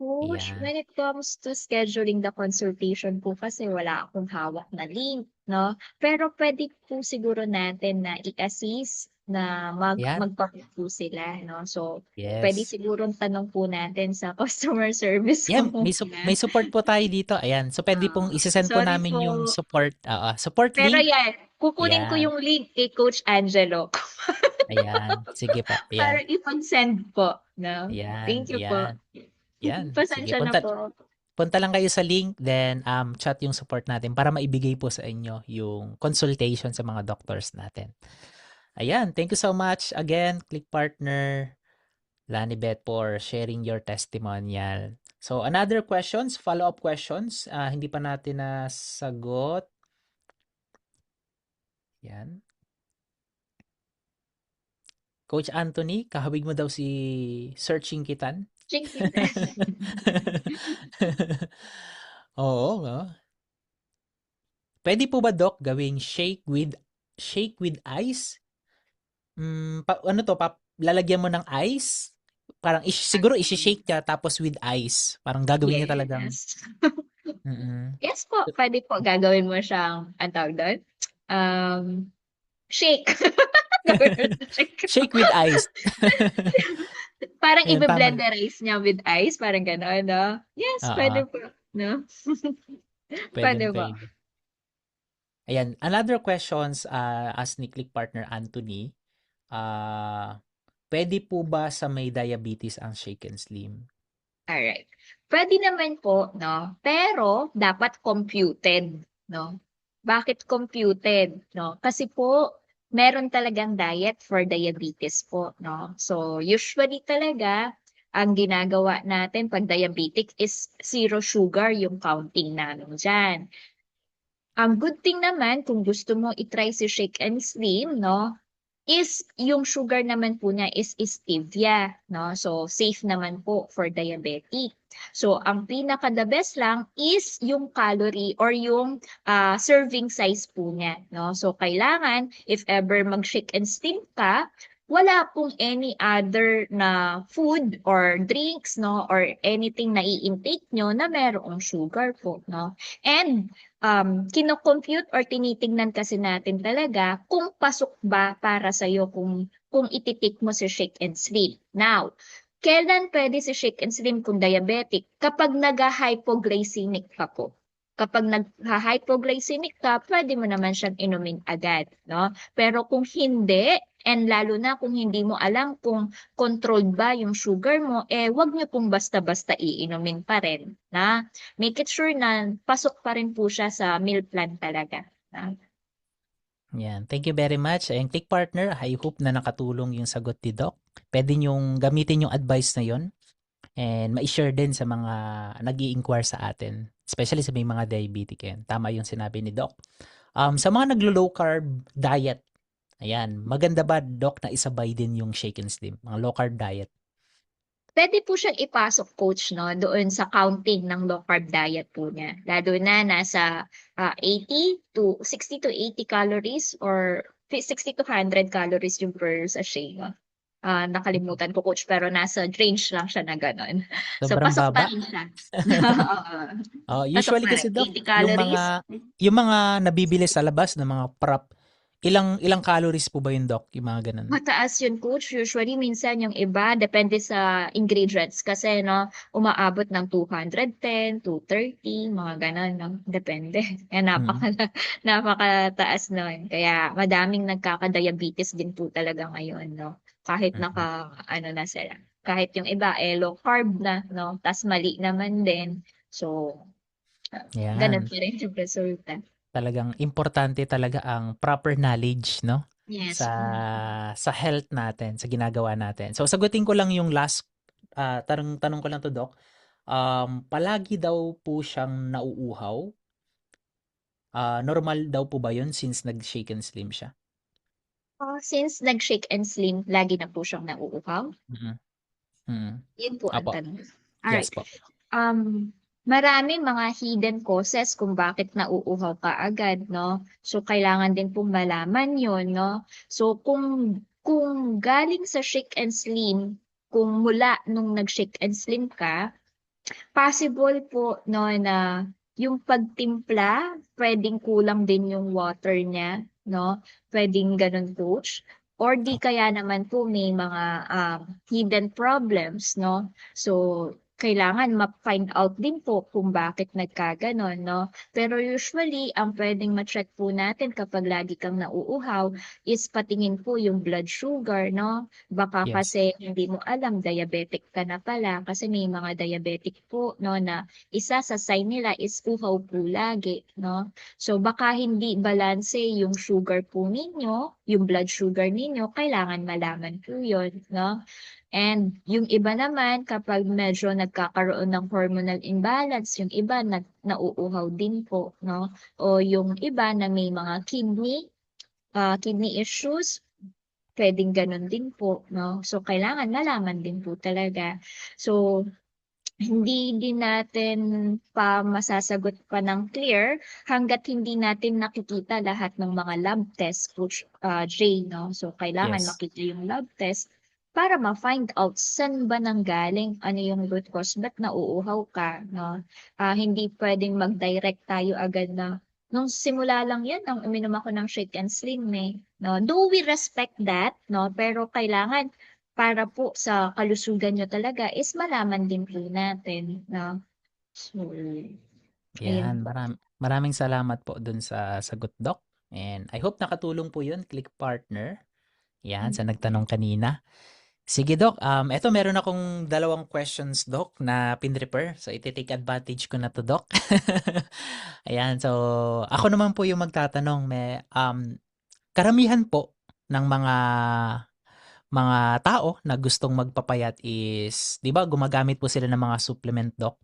Coach, Ayan. when it comes to scheduling the consultation po kasi wala akong hawak na link, no? Pero pwede po siguro natin na i-assist na Ayan. magpa-book po sila, no? So, pwede Yes. siguro tanong po natin sa customer service Yan, po may support po tayo dito. Ayan. So, pwede pong isesend po sorry namin yung po. support Pero link. yan, kukunin ko Ayan. yung link kay Coach Angelo Ayan. Sige po. para Ayan. ipon-send po, no? Ayan. Thank you po. Ayan. Yan. Sige, Pasensya na po. punta lang kayo sa link, then chat yung support natin para maibigay po sa inyo yung consultation sa mga doctors natin. Ayan, thank you so much again, Click Partner Lanibet, for sharing your testimonial. So, another questions, follow-up questions, hindi pa natin nasagot. Yan. Coach Anthony, kahawig mo daw si Searching Kitan. Oo, no? Pwede po ba, Doc, gawing shake with ice? Lalagyan mo ng ice? Parang siguro isi-shake ka tapos with ice. Parang gagawin niya talagang Yes. mm. Yes po, pwede po gagawin mo siyang, ang tawag doon? Shake. Gawin mo siyang shake. Shake with ice. Parang Ayun, tama. i-blenderize niya with ice, parang gano'n, no? Yes, Oo, pwede po, no? pwedeng Pwede po. pwede. Ayan, another questions as ni Click Partner Anthony. Pwede po ba sa may diabetes ang Shake and Slim? Alright. Pwede naman po, no? Pero dapat computed, no? Bakit computed, no? Kasi po, meron talagang diet for diabetes po, no? So, usually talaga, ang ginagawa natin pag diabetic is zero sugar yung counting namin dyan. Ang good thing naman, kung gusto mo itry si Shake and Slim, no, is yung sugar naman po niya is stevia, no? So, safe naman po for diabetic. So, ang pinaka the best lang is yung calorie or yung serving size po niya, no? So, kailangan, if ever mag-shake and steam ka, wala pong any other na food or drinks, no? Or anything na i-intake nyo na merong sugar po, no? And kino-compute or tinitingnan kasi natin talaga kung pasok ba para sa'yo kung ititik mo si Shake and Slim. Now, kailan pwede si Shake and Slim kung diabetic? Kapag nag-hypoglycemic ka po. Kapag nag-hypoglycemic ka, pwede mo naman siyang inumin agad, no? Pero kung hindi, and lalo na kung hindi mo alam kung controlled ba yung sugar mo, wag niyo pong basta-basta iinumin pa rin, na make it sure na pasok pa rin po siya sa meal plan talaga. Yan. Thank you very much. And Click Partner, I hope na nakatulong yung sagot ni Doc. Pwede nyong gamitin yung advice na yon and ma-share din sa mga nag-i-inquire sa atin. Especially sa may mga diabetic yan. Tama yung sinabi ni Doc. Sa mga naglo-low carb diet, ayan, maganda ba, Doc, na isabay din yung Shake and Slim, mga low carb diet? Pwede po siyang ipasok, coach, no, doon sa counting ng low carb diet po niya. Lalo na nasa 60 to 80 calories or 60 to 100 calories yung per sachet. No? Nakalimutan ko, coach, pero nasa range lang siya na gano'n. So, Sobrang pasok pa baba. rin siya. Oo. Pasok Usually pa rin. kasi, Doc, 80 calories. yung mga nabibili sa labas ng mga prop, ilang calories po ba yun, Doc? Yung mga ganun. Mataas yun, coach. Usually, minsan yung iba, depende sa ingredients. Kasi, no, umaabot ng 210, 230, mga ganon, no? Depende. Kaya Mm. napakataas nun. Kaya madaming nagkaka-diabetes din po talaga ngayon, no? Kahit Mm. na sila. Kahit yung iba, low carb na, no? Tas mali naman din. So, ganun Yan. pa rin yung resulta. Talagang importante talaga ang proper knowledge, no? Yes. Sa health natin, sa ginagawa natin. So, sagutin ko lang yung last, tanong ko lang to, Doc. Palagi daw po siyang nauuhaw. Normal daw po ba yun since nag-shake and slim siya? Since nag-shake and slim, lagi na po siyang nauuhaw. Mm. Mm. Yun po ang Opo. tanong. Yes Alright. po. Maraming mga hidden causes kung bakit nauuhaw ka agad, no? So, kailangan din pong malaman yun, no? So, kung galing sa shake and slim, kung mula nung nag-shake and slim ka, possible po, no, na yung pagtimpla, pwedeng kulang din yung water niya, no? Pwedeng ganun, coach. Or di kaya naman po may mga hidden problems, no? So, kailangan ma-find out din po kung bakit nagkaganon, no? Pero usually, ang pwedeng ma-check po natin kapag lagi kang nauuhaw is patingin po yung blood sugar, no? Baka Yes. kasi hindi mo alam, diabetic ka na pala. Kasi may mga diabetic po, no, na isa sa sign nila is uhaw po lagi, no? So, baka hindi balanse yung sugar po ninyo, yung blood sugar ninyo, kailangan malaman po yun, no? And yung iba naman, kapag medyo nagkakaroon ng hormonal imbalance, yung iba nauuhaw din po, no? O yung iba na may mga kidney issues, pwedeng ganun din po, no? So, kailangan malaman din po talaga. So, hindi din natin pa masasagot pa ng clear hanggat hindi natin nakikita lahat ng mga lab test, Coach Jay, no? So, kailangan Yes. makita yung lab test para ma-find out saan ba nanggaling, ano yung root cause, ba't nauuhaw ka, no? Hindi pwedeng mag-direct tayo agad na nung simula lang yan, nang uminom ako ng shake and slim, no? Do we respect that, no? Pero kailangan para po sa kalusugan nyo talaga is malaman din po natin, no? So, ayun Yan. po. Maraming salamat po dun sa sagot, Doc. And I hope nakatulong po yun, Click Partner. Yan, sa nagtanong kanina. Sige, Doc. Eto meron akong dalawang questions, Doc, na pinrepare. So, iti-take advantage ko na to, Doc. Ayan, so ako naman po yung magtatanong. Karamihan po ng mga tao na gustong magpapayat is, 'di ba, gumagamit po sila ng mga supplement, Doc?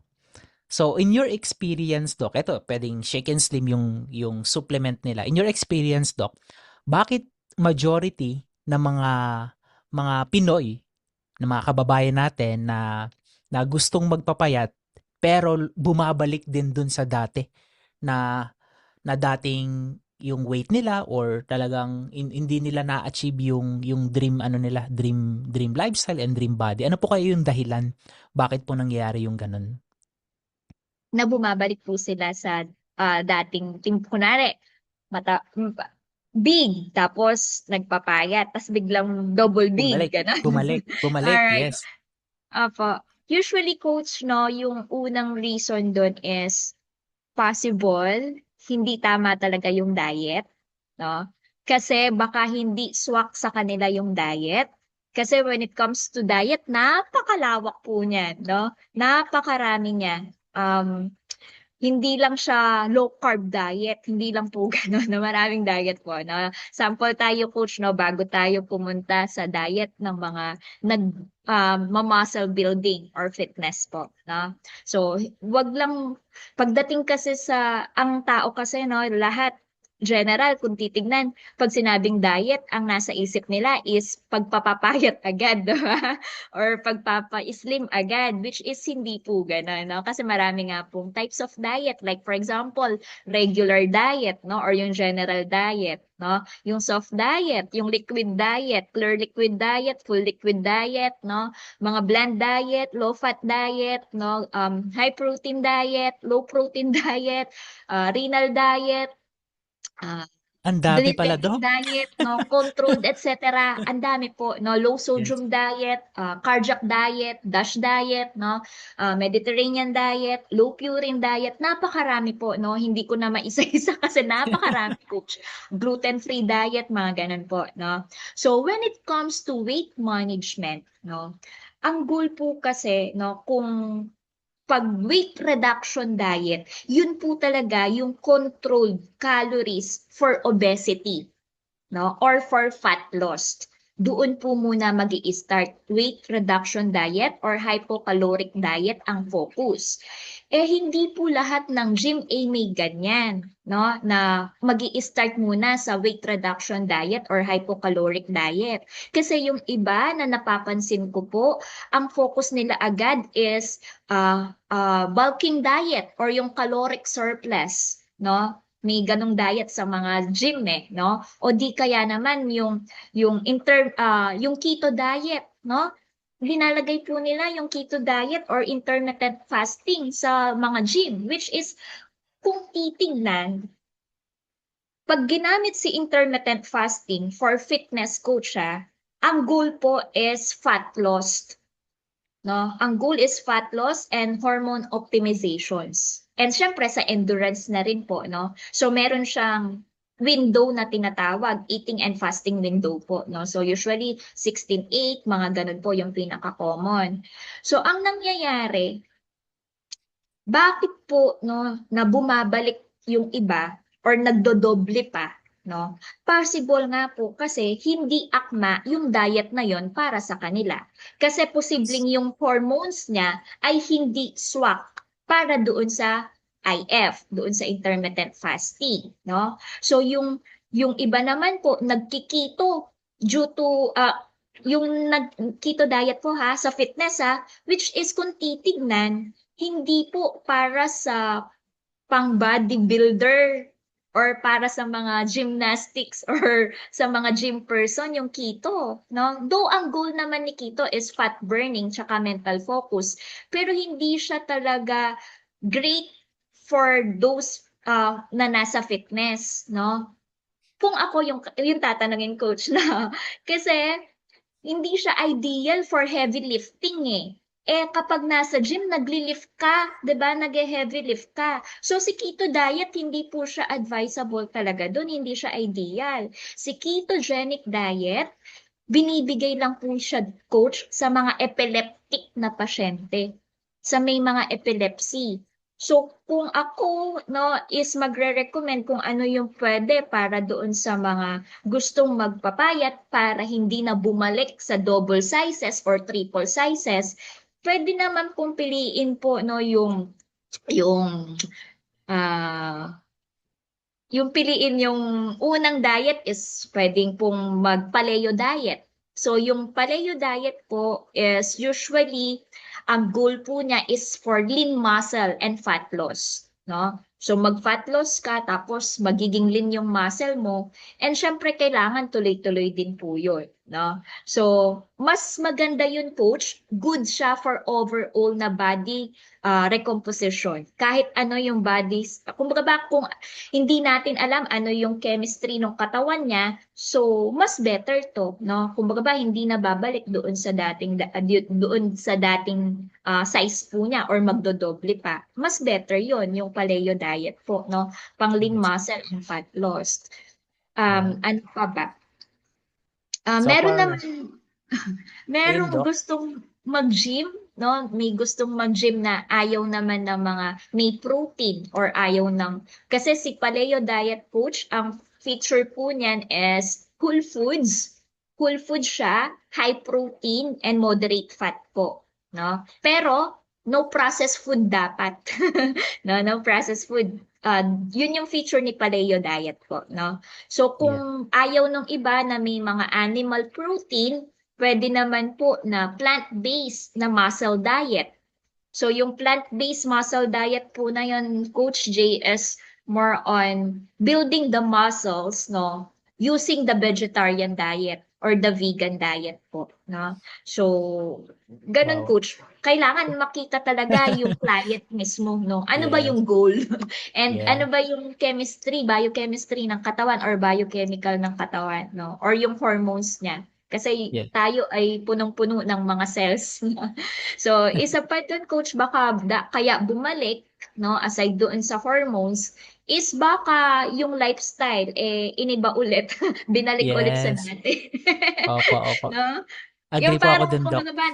So, in your experience, Doc, eto, pwedeng Shake and Slim yung supplement nila. In your experience, Doc, bakit majority ng mga Pinoy, ng mga kababayan natin na gustong magpapayat pero bumabalik din dun sa dati na na dating yung weight nila or talagang hindi nila na-achieve yung dream ano nila, dream lifestyle and dream body. Ano po kayo yung dahilan bakit po nangyayari yung ganun? Na bumabalik po sila sa dating kunwari, big, tapos nagpapayat, tapos biglang double big, Bumalik, gano'n. bumalik, Alright. yes. Apo. Usually, coach, no, yung unang reason doon is possible, hindi tama talaga yung diet, no? Kasi baka hindi swak sa kanila yung diet. Kasi when it comes to diet, napakalawak po niyan, no? Napakarami niya. Hindi lang siya low carb diet, hindi lang po gano'n na maraming diet po, no? Sample tayo, coach, no, bago tayo pumunta sa diet ng mga muscle building or fitness po, no? So, wag lang pagdating kasi sa ang tao kasi, no, lahat general kung titignan, pag sinabing diet, ang nasa isip nila is pagpapapayat agad, di ba? Or pagpapa-slim agad, which is hindi po gano'n, no? Kasi marami nga pong types of diet. Like for example, regular diet, no? Or yung general diet, no? Yung soft diet, yung liquid diet, clear liquid diet, full liquid diet, no? Mga bland diet, low fat diet, no? High protein diet, low protein diet, renal diet, ah, Ang dami pala, dietetic Doc. diet, no, controlled, etc. Ang dami po, no, low Yes. sodium diet, cardiac diet, DASH diet, no, Mediterranean diet, low purine diet, napakarami po, no, hindi ko na maisa-isa kasi napakarami, coach. Gluten-free diet, mga ganun po, no. So when it comes to weight management, no, ang goal po kasi, no, kung pag weight reduction diet, yun po talaga yung controlled calories for obesity, no? Or for fat loss. Doon po muna magi-start weight reduction diet or hypocaloric diet ang focus. Hindi po lahat ng gym ay may ganyan, no? Na magi-start muna sa weight reduction diet or hypocaloric diet. Kasi yung iba na napapansin ko po, ang focus nila agad is bulking diet or yung caloric surplus, no? May ganong diet sa mga gym no? O di kaya naman yung keto diet, no? Linalagay po nila yung keto diet or intermittent fasting sa mga gym, which is kung titingnan, pag ginamit si intermittent fasting for fitness coach ang goal po is fat loss. No? Ang goal is fat loss and hormone optimizations. And syempre sa endurance na rin po, no? So meron siyang window na tinatawag, eating and fasting window po, no? So usually 16-8, mga ganun po yung pinaka-common. So ang nangyayari, bakit po, no, na bumabalik yung iba or nagdodoble pa, no? Possible nga po kasi hindi akma yung diet na yon para sa kanila. Kasi posibleng yung hormones niya ay hindi swak para doon sa IF, doon sa intermittent fasting, no? So yung iba naman po nagkikito due to yung nag-keto diet po sa fitness which is kung titignan, hindi po para sa pang bodybuilder or para sa mga gymnastics or sa mga gym person yung keto, no? Though ang goal naman ni keto is fat burning tsaka mental focus, pero hindi siya talaga great for those na nasa fitness, no? Kung ako yung tatanungin coach na kasi hindi siya ideal for heavy lifting kapag nasa gym, nagli-lift ka, 'di ba? Nag-heavy lift ka. So si keto diet hindi po siya advisable talaga doon, hindi siya ideal. Si ketogenic diet, binibigay lang po siya coach sa mga epileptic na pasyente, sa may mga epilepsy. So, kung ako, no, is magre-recommend kung ano yung pwede para doon sa mga gustong magpapayat para hindi na bumalik sa double sizes or triple sizes, pwede naman pong piliin po, no, yung ah yung piliin yung unang diet is pwedeng pong mag-paleo diet. So yung paleo diet po is usually ang goal po niya is for lean muscle and fat loss, no? So mag-fat loss ka tapos magiging lean yung muscle mo and syempre kailangan tuloy-tuloy din po 'yun, no? So mas maganda yun coach, good siya for overall na body recomposition. Kahit ano yung bodies, kumbaga ba kung hindi natin alam ano yung chemistry ng katawan niya, so mas better to, no? Kumbaga ba hindi na babalik doon sa dating size po niya or magdodoble pa. Mas better yon yung paleo diet po, no? Pang lean Yes. muscle and fat loss. Yeah. Ano pa ba? So Meron for, naman ayun, merong Doc. gustong mag-gym, no? May gustong mag-gym na ayaw naman ng mga may protein or ayaw ng kasi si Paleo Diet Coach, ang feature po niyan is whole foods. Whole food siya, high protein and moderate fat po, no? Pero no processed food dapat. No, no processed food. Yun yung feature ni Paleo Diet po, no? So Yeah. kung ayaw nung iba na may mga animal protein, pwede naman po na plant-based na muscle diet. So yung plant-based muscle diet po na yun, Coach J, is more on building the muscles, no, using the vegetarian diet or the vegan diet po, no? So, ganun Wow. coach. Kailangan makita talaga yung client mismo, no? Ano ba Yes. yung goal? And Yeah. ano ba yung chemistry, biochemistry ng katawan or biochemical ng katawan, no? Or yung hormones niya. Kasi Yeah. tayo ay punong-puno ng mga cells. No? So, isa pa dun, coach, baka kaya bumalik, no, aside doon sa hormones, is baka yung lifestyle, iniba ulit, binalik ulit sa Yes. dati. Opo, opo. No? Agree Yung po ako parang, dun, Doc. kumbaga ba,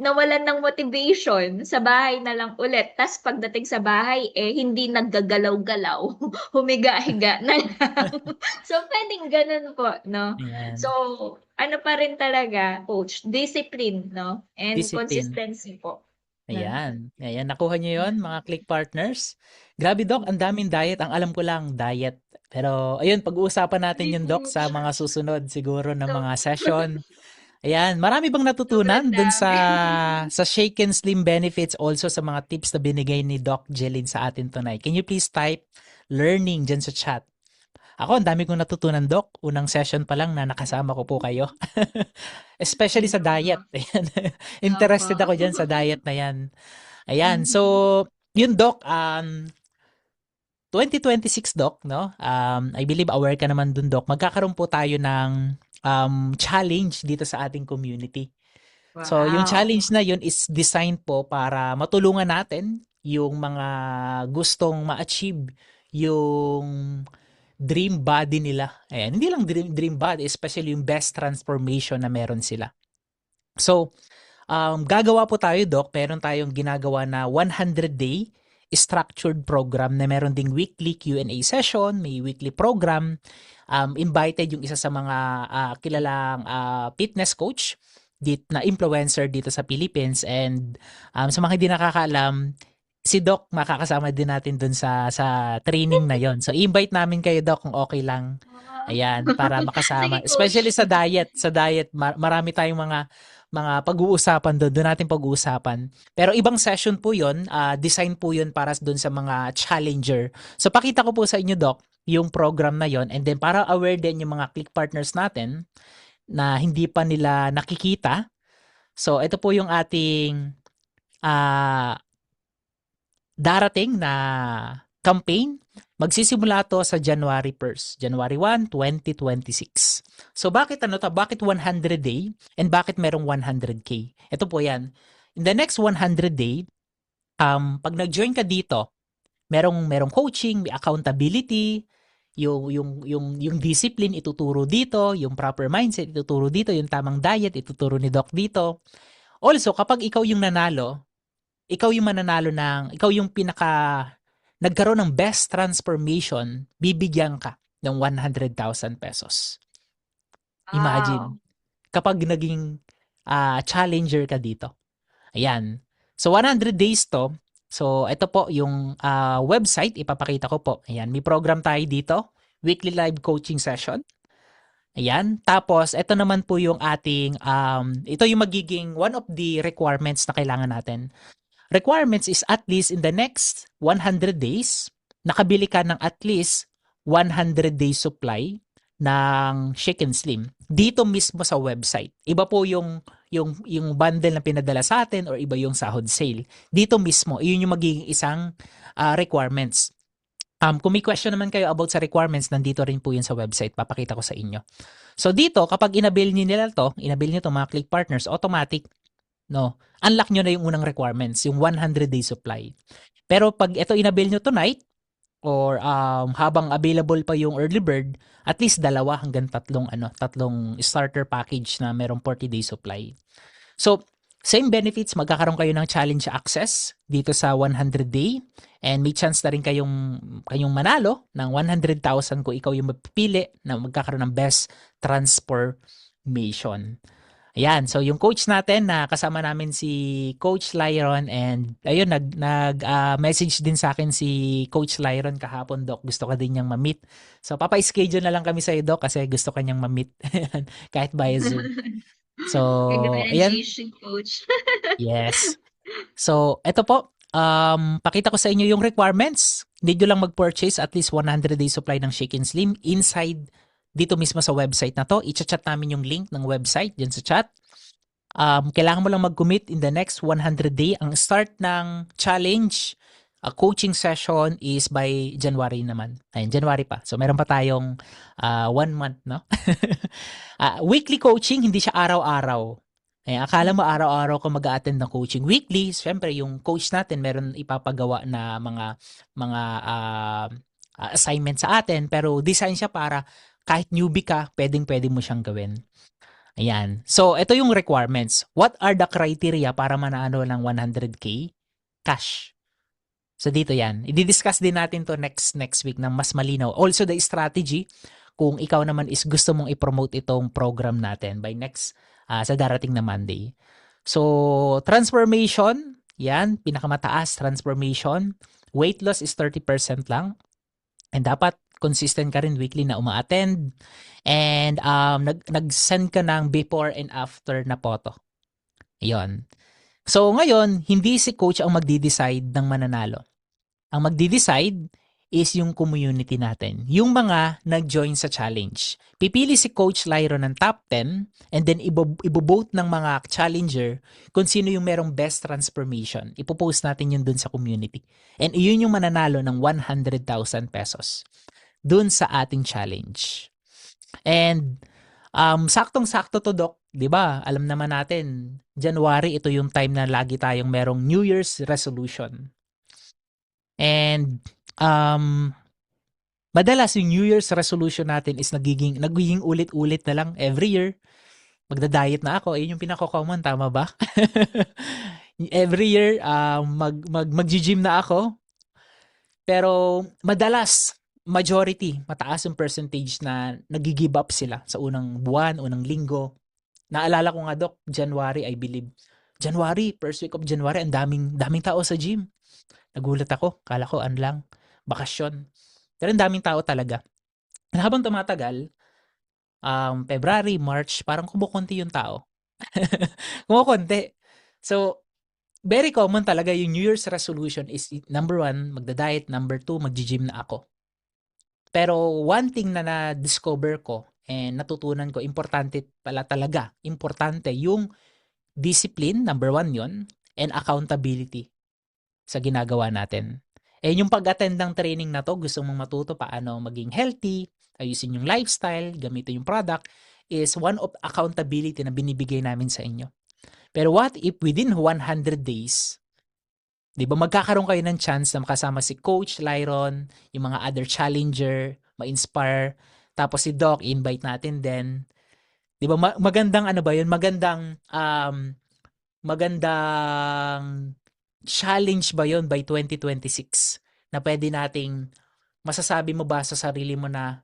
nawalan ng motivation, sa bahay na lang ulit. Tas pagdating sa bahay, hindi naggagalaw-galaw, humiga-higa na lang. So, pwedeng ganun po, no? Ayan. So, ano pa rin talaga, coach, discipline, no? And Discipline. consistency po. Ayan. Ayan, nakuha niyo yon mga click partners. Grabe, Doc, ang daming diet. Ang alam ko lang, diet. Pero, ayun, pag-uusapan natin yun, Doc, sa mga susunod siguro na So, mga session. Ayan, marami bang natutunan sobrang dun sa dami. Shake and Slim benefits, also sa mga tips na binigay ni Doc Jeline sa atin tonight? Can you please type learning dyan sa chat? Ako, ang dami kong natutunan, Doc. Unang session pa lang na nakasama ko po kayo. Especially sa diet. Ayan. Interested ako dyan sa diet na yan. Ayan, so, yun, Doc, 2026, Doc, no? I believe aware ka naman dun, Doc. Magkakaroon po tayo ng challenge dito sa ating community. So, yung Wow. challenge na yun is designed po para matulungan natin yung mga gustong ma-achieve yung dream body nila. Ayan, hindi lang dream body, especially yung best transformation na meron sila. So, gagawa po tayo, Doc. Meron tayong ginagawa na 100-day structured program na meron ding weekly Q&A session, may weekly program. Invited yung isa sa mga kilalang fitness coach na influencer dito sa Philippines. And sa mga hindi nakakaalam, si Doc makakasama din natin dun sa training na yon. So, invite namin kayo, Doc, kung okay lang. Ayan, para makasama. Sige, coach. Especially sa diet. Sa diet, marami tayong mga pag-uusapan doon natin pag-uusapan. Pero ibang session po 'yon, design po 'yon para doon sa mga challenger. So pakita ko po sa inyo, Doc, yung program na 'yon, and then para aware din yung mga click partners natin na hindi pa nila nakikita. So ito po yung ating darating na campaign. Magsisimula to sa January 1st, January 1, 2026. So bakit bakit 100 day and bakit merong 100K? Ito po 'yan. In the next 100 day, pag nag-join ka dito, merong coaching, may accountability, yung discipline ituturo dito, yung proper mindset ituturo dito, yung tamang diet ituturo ni Doc dito. Also, kapag ikaw yung nanalo, ikaw yung mananalo ikaw yung nagkaroon ng best transformation, bibigyan ka ng 100,000 pesos. Wow. Imagine, kapag naging challenger ka dito. Ayan. So 100 days to. So ito po yung website, ipapakita ko po. Ayan, may program tayo dito, weekly live coaching session. Ayan. Tapos ito naman po yung ating ito yung magiging one of the requirements na kailangan natin. Requirements is at least in the next 100 days, nakabili ka ng at least 100 days supply ng Shake and Slim dito mismo sa website. Iba po yung bundle na pinadala sa atin or iba yung sahod sale. Dito mismo, iyon yung magiging isang requirements. Kung may question naman kayo about sa requirements, nandito rin po yun sa website. Papakita ko sa inyo. So dito, kapag inabil nyo mga click partners, automatic, no, unlock nyo na yung unang requirements, yung 100 day supply. Pero pag ito inabil nyo tonight, or habang available pa yung early bird, at least 2 hanggang 3 tatlong starter package na merong 40 day supply. So, same benefits, magkakaroon kayo ng challenge access dito sa 100 day, and may chance na rin kayong manalo ng 100,000 kung ikaw yung mapipili na magkakaroon ng best transformation. Ayan, so yung coach natin na kasama namin si Coach Lyron, and ayun message din sa akin si Coach Lyron kahapon, Doc, gusto ka din niyang ma-meet. So papa-schedule na lang kami sa Doc, kasi gusto ka niyang ma-meet kahit via Zoom. So, ayan, Congratulations, Coach. yes. So, eto po, pakita ko sa inyo yung requirements. Need nyo lang mag-purchase at least 100 days supply ng Shake and Slim inside dito mismo sa website na to. I-chat namin yung link ng website dyan sa chat. Kailangan mo lang mag-commit in the next 100 day. Ang start ng challenge, coaching session is by January naman. Ayun, January pa. So, meron pa tayong 1 month, no? Weekly coaching, hindi siya araw-araw. Akala mo araw-araw ka mag-a-attend ng coaching. Weekly, syempre yung coach natin meron ipapagawa na mga assignment sa atin, pero design siya para kahit newbie ka, pwedeng-pwede mo siyang gawin. Ayan. So, ito yung requirements. What are the criteria para manalo ng 100K? Cash. So, dito yan. I-discuss din natin to next week ng mas malinaw. Also, the strategy, kung ikaw naman is gusto mong i-promote itong program natin by next sa darating na Monday. So, transformation, yan, pinakamataas transformation. Weight loss is 30% lang. And dapat consistent ka rin weekly na uma-attend. And nag-send ka ng before and after na photo. Ayun. So, ngayon, hindi si coach ang magdi-decide ng mananalo. Ang magdi-decide is yung community natin. Yung mga nag-join sa challenge. Pipili si Coach Lyro ng top 10 and then ibobote ng mga challenger kung sino yung merong best transformation. Ipopost natin yun dun sa community. And yun yung mananalo ng 100,000 pesos dun sa ating challenge. And saktong-sakto to, Doc. 'Di ba? Alam naman natin, January ito yung time na lagi tayong merong New Year's resolution. And madalas yung New Year's resolution natin is nagiging ulit-ulit na lang every year. Magda-diet na ako, yun yung pinaka-common, tama ba? Every year mag-gym na ako. Pero madalas majority, mataas yung percentage na nag-give up sila sa unang buwan, unang linggo. Naalala ko nga, Doc, January, I believe. January, first week of January, ang daming tao sa gym. Nagulat ako. Kala ko, bakasyon. Pero ang daming tao talaga. And habang tumatagal, February, March, parang kumukunti yung tao. Kumukunti. So, very common talaga yung New Year's resolution is number 1, magda-diet. Number 2, mag-gym na ako. Pero one thing na na-discover ko and natutunan ko, importante yung discipline, number 1 yon, and accountability sa ginagawa natin. Yung pag-attend ng training na to, gusto mong matuto paano maging healthy, ayusin yung lifestyle, gamitin yung product, is one of accountability na binibigay namin sa inyo. Pero what if within 100 days, di ba magkakaroon kayo ng chance na makasama si Coach Lyron, yung mga other challenger, ma-inspire, tapos si Doc, invite natin din. Di ba magandang magandang challenge ba yon by 2026 na pwede nating masasabi mo ba sa sarili mo na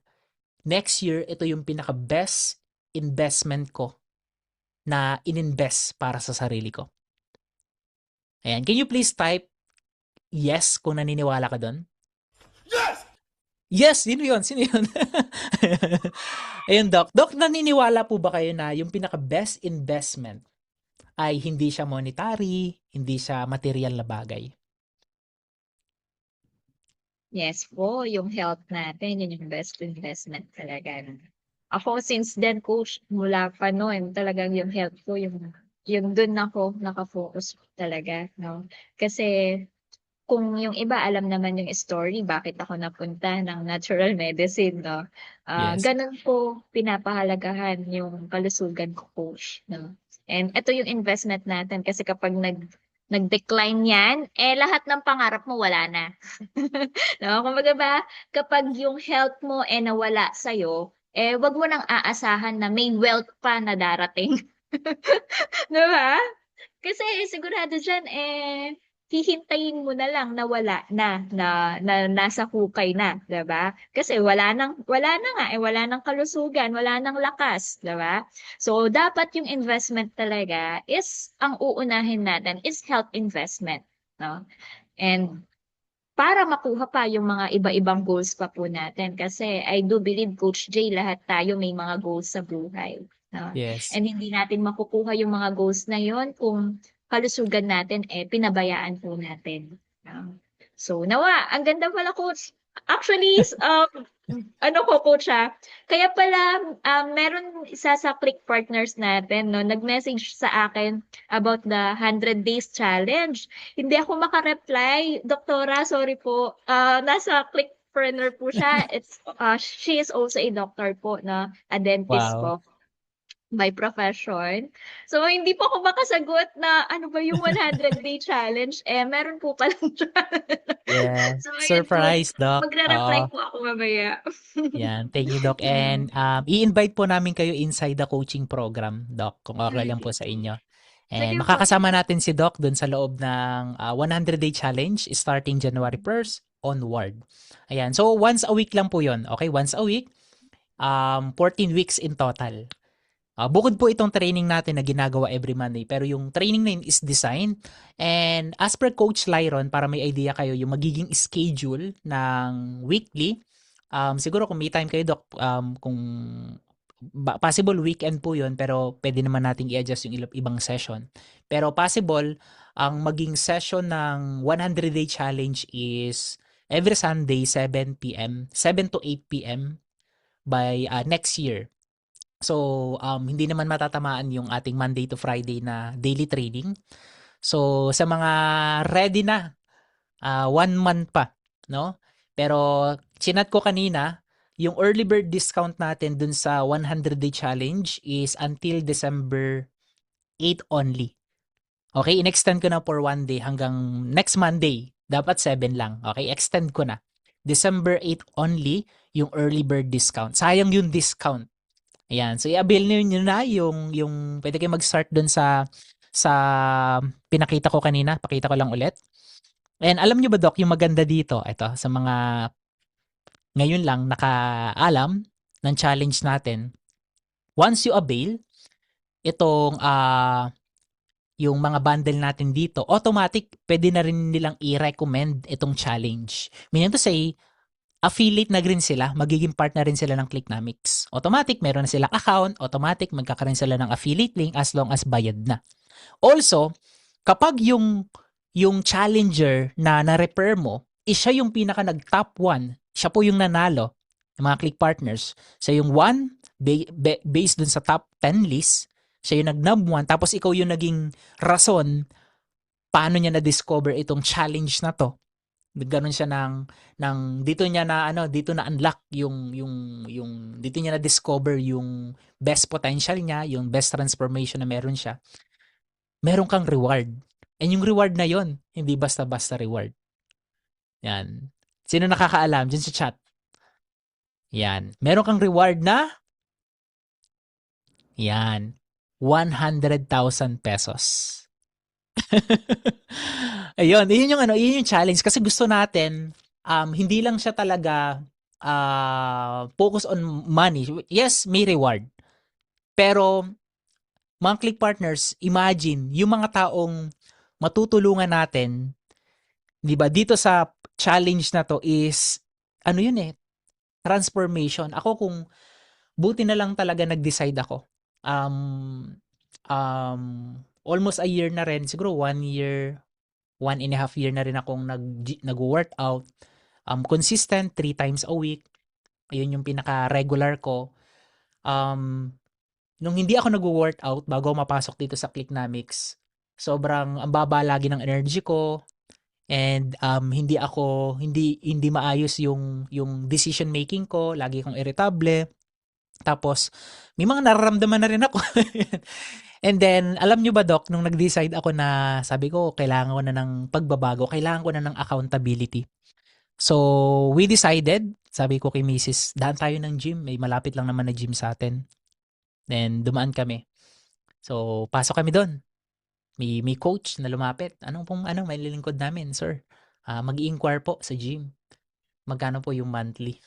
next year ito yung pinaka-best investment ko na ininvest para sa sarili ko? Ayan, can you please type yes kung naniniwala ka doon? Yes, sino yun? Sino yun? Ayun, Doc. Doc, naniniwala po ba kayo na yung pinaka-best investment ay hindi siya monetary, hindi siya material na bagay? Yes po, yung health natin, yun yung best investment talaga. No? Ako, since then, coach, mula pa noon, talagang yung health ko, yung dun ako nakafocus talaga. No? Kasi kung yung iba alam naman yung story, bakit ako napunta ng natural medicine, no? Yes. Ganun po pinapahalagahan yung kalusugan ko, coach, no? And ito yung investment natin kasi kapag nag-decline yan, lahat ng pangarap mo wala na. No? Kumbaga ba, kapag yung health mo nawala sa'yo, wag mo nang aasahan na may wealth pa na darating. Di ba? Kasi sigurado dyan, hihintayin mo na lang na wala na nasa hukay na, 'di ba? Kasi wala na nga, wala nang kalusugan, wala nang lakas, 'di ba? So, dapat yung investment talaga ang uunahin natin is health investment, no? And para makuha pa yung mga iba-ibang goals pa po natin. Kasi I do believe, Coach Jay, lahat tayo may mga goals sa buhay. No? Yes. And hindi natin makukuha yung mga goals na yon kung kalusugan natin, pinabayaan po natin. No? So, nawa, ang ganda pala, Coach. Actually, ano ko, Coach, kaya pala, meron isa sa Click Partners natin, no, nag-message sa akin about the 100 days challenge. Hindi ako maka-reply, Doktora, sorry po. Nasa Clickpreneur po siya. She is also a doctor po, na a dentist Wow. po by profession. So, hindi po ako makasagot na ano ba yung 100-day challenge. Meron po palang Yeah. So, ayun po. Surprise, Doc. Oo. Magre-reply po ako mamaya. Yan. Thank you, Doc. And i-invite po namin kayo inside the coaching program, Doc, kung okay lang po Okay sa po. inyo. And Sige po. makakasama natin si Doc dun sa loob ng 100-day challenge starting January 1st onward. Ayan. So, once a week lang po yon. Okay? Once a week. 14 weeks in total. Bukod po itong training natin na ginagawa every Monday, pero yung training na yun is designed and as per Coach Lyron, para may idea kayo yung magiging schedule ng weekly, siguro kung may time kayo, Doc, kung possible weekend po yun, pero pwede naman nating i-adjust yung ibang session. Pero possible, ang maging session ng 100-day challenge is every Sunday, 7 p.m., 7 to 8 p.m. by next year. So, hindi naman matatamaan yung ating Monday to Friday na daily training. So, sa mga ready na, 1 month pa, no? Pero, chinat ko kanina, yung early bird discount natin dun sa 100-day challenge is until December 8 only. Okay, in-extend ko na for 1 day hanggang next Monday. Dapat 7 lang. Okay, extend ko na. December 8 only yung early bird discount. Sayang yung discount. Ayan. So, i-avail nyo na yung pwede kayo mag-start dun sa pinakita ko kanina. Pakita ko lang ulit. And alam nyo ba, Doc, yung maganda dito, ito, sa mga ngayon lang nakaalam ng challenge natin, once you avail, itong yung mga bundle natin dito, automatic, pwede na rin nilang i-recommend itong challenge. Meaning to say, affiliate na rin sila, magiging partner rin sila ng Clicknomics. Automatic, meron na silang account, automatic, magkakaroon sila ng affiliate link as long as bayad na. Also, kapag yung challenger na na-repair mo, siya yung pinaka nag-top 1, siya po yung nanalo, yung mga Click partners. So yung 1, based dun sa top 10 list, siya yung nag-nub 1, tapos ikaw yung naging rason paano niya na-discover itong challenge na to. Nagkaroon siya ng dito na unlock yung dito niya na discover yung best potential niya, yung best transformation na meron siya. Meron kang reward. And yung reward na yon, hindi basta-basta reward. Yan. Sino nakakaalam dyan sa chat? Yan. Meron kang reward na yan, 100,000 pesos. Ayun, yun yung ano, yun yung challenge kasi gusto natin hindi lang siya talaga focus on money. Yes, may reward. Pero mga click partners, imagine yung mga taong matutulungan natin, 'di ba? Dito sa challenge na to is ano yun eh, transformation. Ako kung buti na lang talaga nag-decide ako. Um um Almost a year na rin, siguro 1 year, 1.5 year na rin akong nag-workout. Consistent 3 times a week. Ayun yung pinaka-regular ko. Um, Nung hindi ako nag-workout bago ako mapasok dito sa Clicknomics, sobrang ang baba lagi ng energy ko and hindi maayos yung decision making ko, lagi akong irritable. Tapos may mga nararamdaman na rin ako. And then alam nyo ba Doc, nung nag-decide ako na sabi ko kailangan ko na ng pagbabago, kailangan ko na ng accountability. So we decided, sabi ko kay Mrs., daan tayo ng gym, may malapit lang naman na gym sa atin. Then dumaan kami. So pasok kami doon. May coach na lumapit. May lilingkod namin, sir? Mag-i-inquire po sa gym. Magkano po yung monthly?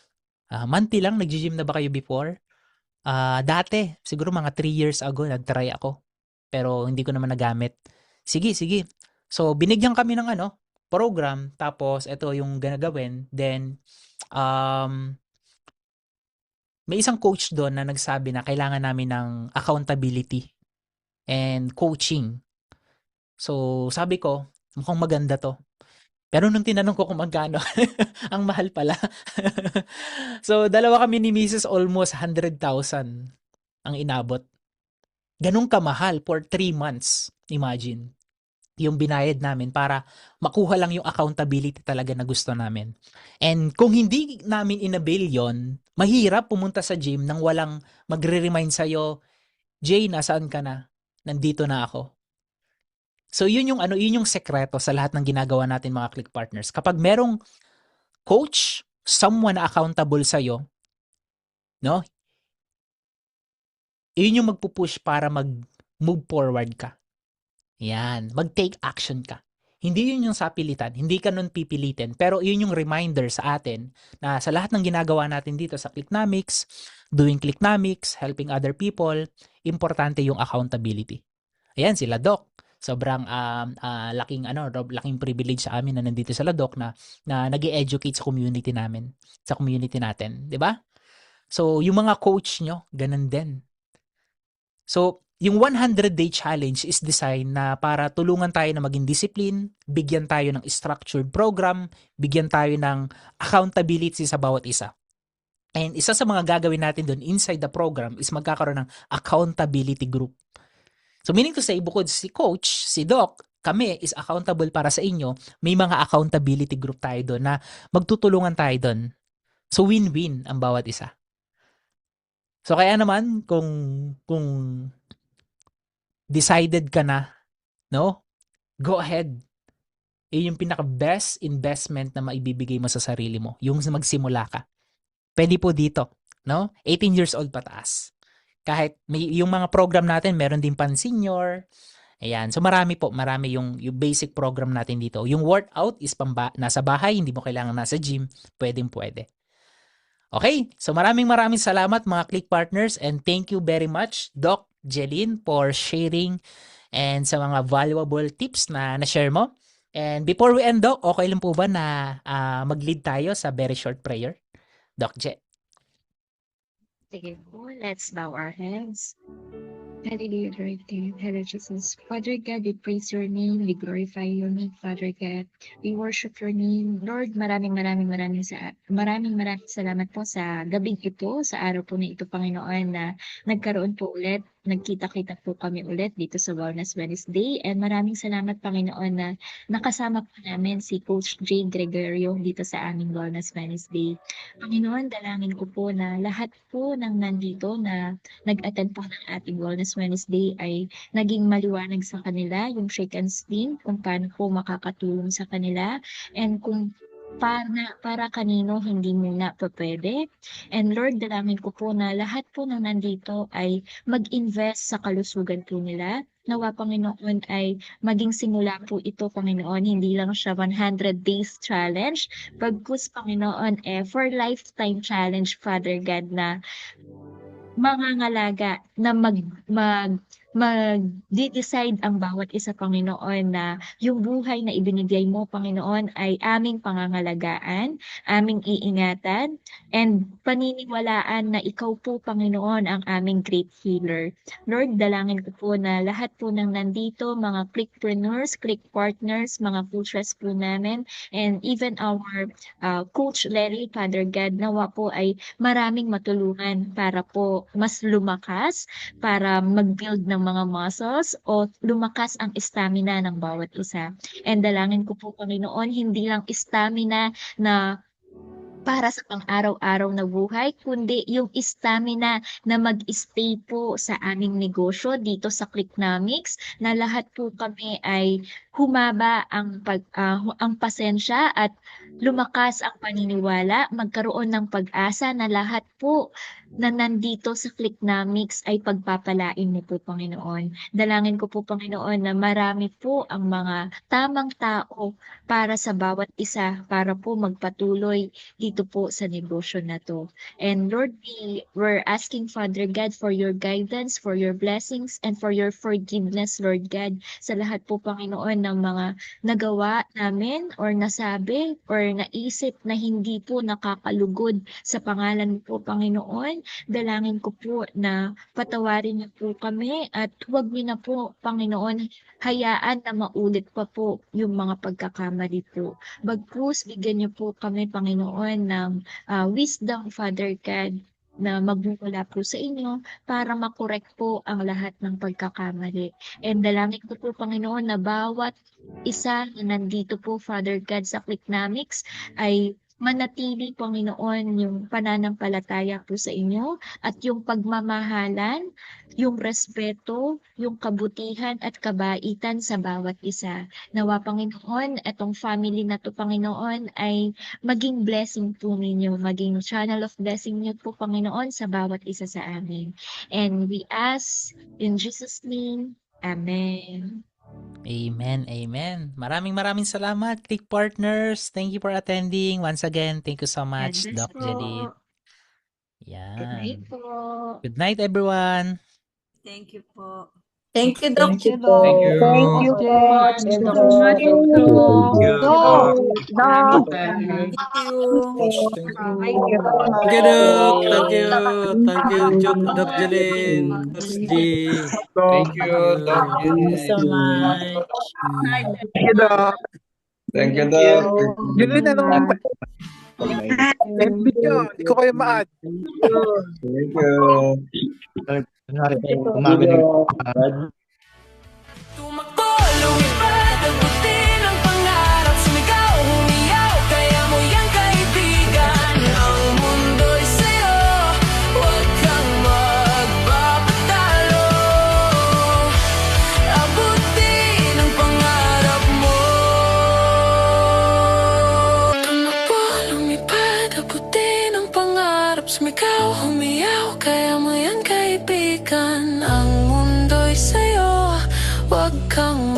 Monthly lang, nag-gym na ba kayo before? Dati, siguro mga 3 years ago, nag-try ako. Pero hindi ko naman nagamit. Sige, sige. So, binigyan kami ng program. Tapos, ito yung gagawin. Then, um, may isang coach doon na nagsabi na kailangan namin ng accountability and coaching. So, sabi ko, mukhang maganda to. Pero nung tinanong ko kung magkano, ang mahal pala. So, dalawa kami ni Mrs. almost 100,000 ang inabot. Ganun kamahal for 3 months. Imagine. Yung binayad namin para makuha lang yung accountability talaga na gusto namin. And kung hindi namin inabail yon, mahirap pumunta sa gym nang walang magre-remind sa'yo, Jay, nasaan ka na? Nandito na ako. So yun yung sekreto sa lahat ng ginagawa natin mga click partners. Kapag merong coach, someone na accountable sa no? Yun yung magpupush para mag-move forward ka. Yan, mag-take action ka. Hindi yun yung sapilitan, hindi ka nun pipilitin, pero yun yung reminder sa atin na sa lahat ng ginagawa natin dito sa Clicknomics, doing Clicknomics, helping other people, importante yung accountability. Ayan sila Doc. Sobrang laking privilege sa amin na nandito sila Doc na nag-educate sa community namin, sa community natin, 'di ba? So, yung mga coach nyo, ganun din. So, yung 100-day challenge is designed na para tulungan tayo na maging discipline, bigyan tayo ng structured program, bigyan tayo ng accountability sa bawat isa. And isa sa mga gagawin natin doon inside the program is magkakaroon ng accountability group. So meaning to say, bukod si coach, si doc, kami is accountable para sa inyo, may mga accountability group tayo doon na magtutulungan tayo doon. So win-win ang bawat isa. So kaya naman kung decided ka na, no? Go ahead. Yung pinaka best investment na maibibigay mo sa sarili mo, yung magsimula ka. Pwede po dito, no? 18 years old pataas. Kahit yung mga program natin, meron din pan-senior. Ayan. So marami yung basic program natin dito. Yung workout is nasa bahay, hindi mo kailangan nasa gym. Pwede. Okay, so maraming salamat mga Click Partners and thank you very much Doc Jeline for sharing and sa mga valuable tips na na-share mo. And before we end Doc, okay lang po ba na mag-lead tayo sa very short prayer? Doc Je. Sige po, let's bow our heads. Hallelujah, Lord God. Hello, Jesus. Father God, we praise your name. We glorify your name, Father God. We worship your name. Lord, maraming salamat po sa gabing ito, sa araw po na ito, Panginoon, na nagkaroon po ulit, nagkita-kita po kami ulit dito sa Wellness Wednesday. And maraming salamat, Panginoon, na nakasama po namin si Coach Jay Gregorio dito sa aming Wellness Wednesday. Panginoon, dalangin ko po na lahat po ng nandito na nag-attend po ng ating Wellness Wednesday ay naging maliwanag sa kanila yung shake and steam, kung paano po makakatulong sa kanila, and kung para kanino hindi muna pupuwede. And Lord, dalangin ko po na lahat po ng nandito ay mag-invest sa kalusugan po nila. Nawa Panginoon ay maging simula po ito, Panginoon, hindi lang siya 100 days challenge, bagkus Panginoon, for lifetime challenge, Father God, na mangangalaga na magde-decide ang bawat isa, Panginoon, na yung buhay na ibinigay mo, Panginoon, ay aming pangangalagaan, aming iingatan, and paniniwalaan na ikaw po, Panginoon, ang aming great healer. Lord, dalangin ko po na lahat po ng nandito, mga clickpreneurs, click partners, mga coaches po namin, and even our Coach Larry, Father God, nawa po ay maraming matulungan para po mas lumakas, para mag-build ng mga muscles o lumakas ang stamina ng bawat isa. And dalangin ko po, Panginoon, hindi lang stamina na para sa pang-araw-araw na buhay, kundi yung stamina na mag-stay po sa aming negosyo dito sa Clicknomics, na lahat po kami ay humaba ang pasensya at lumakas ang paniniwala, magkaroon ng pag-asa na lahat po na nandito sa Clicknomics ay pagpapalain mo po, Panginoon. Dalangin ko po, Panginoon, na marami po ang mga tamang tao para sa bawat isa, para po magpatuloy dito po sa negosyo na to. And Lord, we're asking, Father God, for your guidance, for your blessings, and for your forgiveness, Lord God, sa lahat po, Panginoon, ng mga nagawa namin or nasabi or naisip na hindi po nakakalugod sa pangalan mo po, Panginoon. Dalangin ko po na patawarin niyo po kami at huwag niyo na po, Panginoon, hayaan na maulit pa po yung mga pagkakamali po. Bagkus, bigyan niyo po kami, Panginoon, ng wisdom, Father God, na magmumula po sa inyo para makorek po ang lahat ng pagkakamali. And dalangin ko po, Panginoon, na bawat isa na nandito po, Father God, sa Clicknomics ay manatili, Panginoon, yung pananampalataya po sa inyo at yung pagmamahalan, yung respeto, yung kabutihan at kabaitan sa bawat isa. Nawa, Panginoon, itong family na to, Panginoon, ay maging blessing po ninyo, maging channel of blessing niyo po, Panginoon, sa bawat isa sa amin. And we ask in Jesus' name, Amen. Amen, amen. Maraming salamat, Click Partners. Thank you for attending. Once again, thank you so God much, bless Doc po. Jeline. Good night Yan. po. Good night, everyone. Thank you po. Thank you, Doc. Thank you, Thank Doc. you. Thank Coach you Jay. po. Coach Thank you Doc. so much, Thank Doc. you, Doc. Doc. Salamat. Thank you. Coach, thank Bye you. po. Thank you, Doc. Thank you. Thank you, Doc Bye. Jeline. Coach G. Thank Thank you, Doc you. Thank you so Jenny. much. Mm. Thank you, Doc. Thank you, Doc. Yun rin, anong FB nyo? Hindi ko kayo ma-add. Thank you. Umaga na Tumakbo, lumipad, abutin ang pangarap, sumigaw, humiyaw, kaya mo yan kaibigan. Ang mundo'y sa'yo, huwag kang magpapatalo. Abutin ang pangarap mo. Tumakbo, lumipad, abutin ang pangarap, sumigaw, humiyaw, kaya mo yan kaibigan. Ang mundo'y sa'yo, huwag kang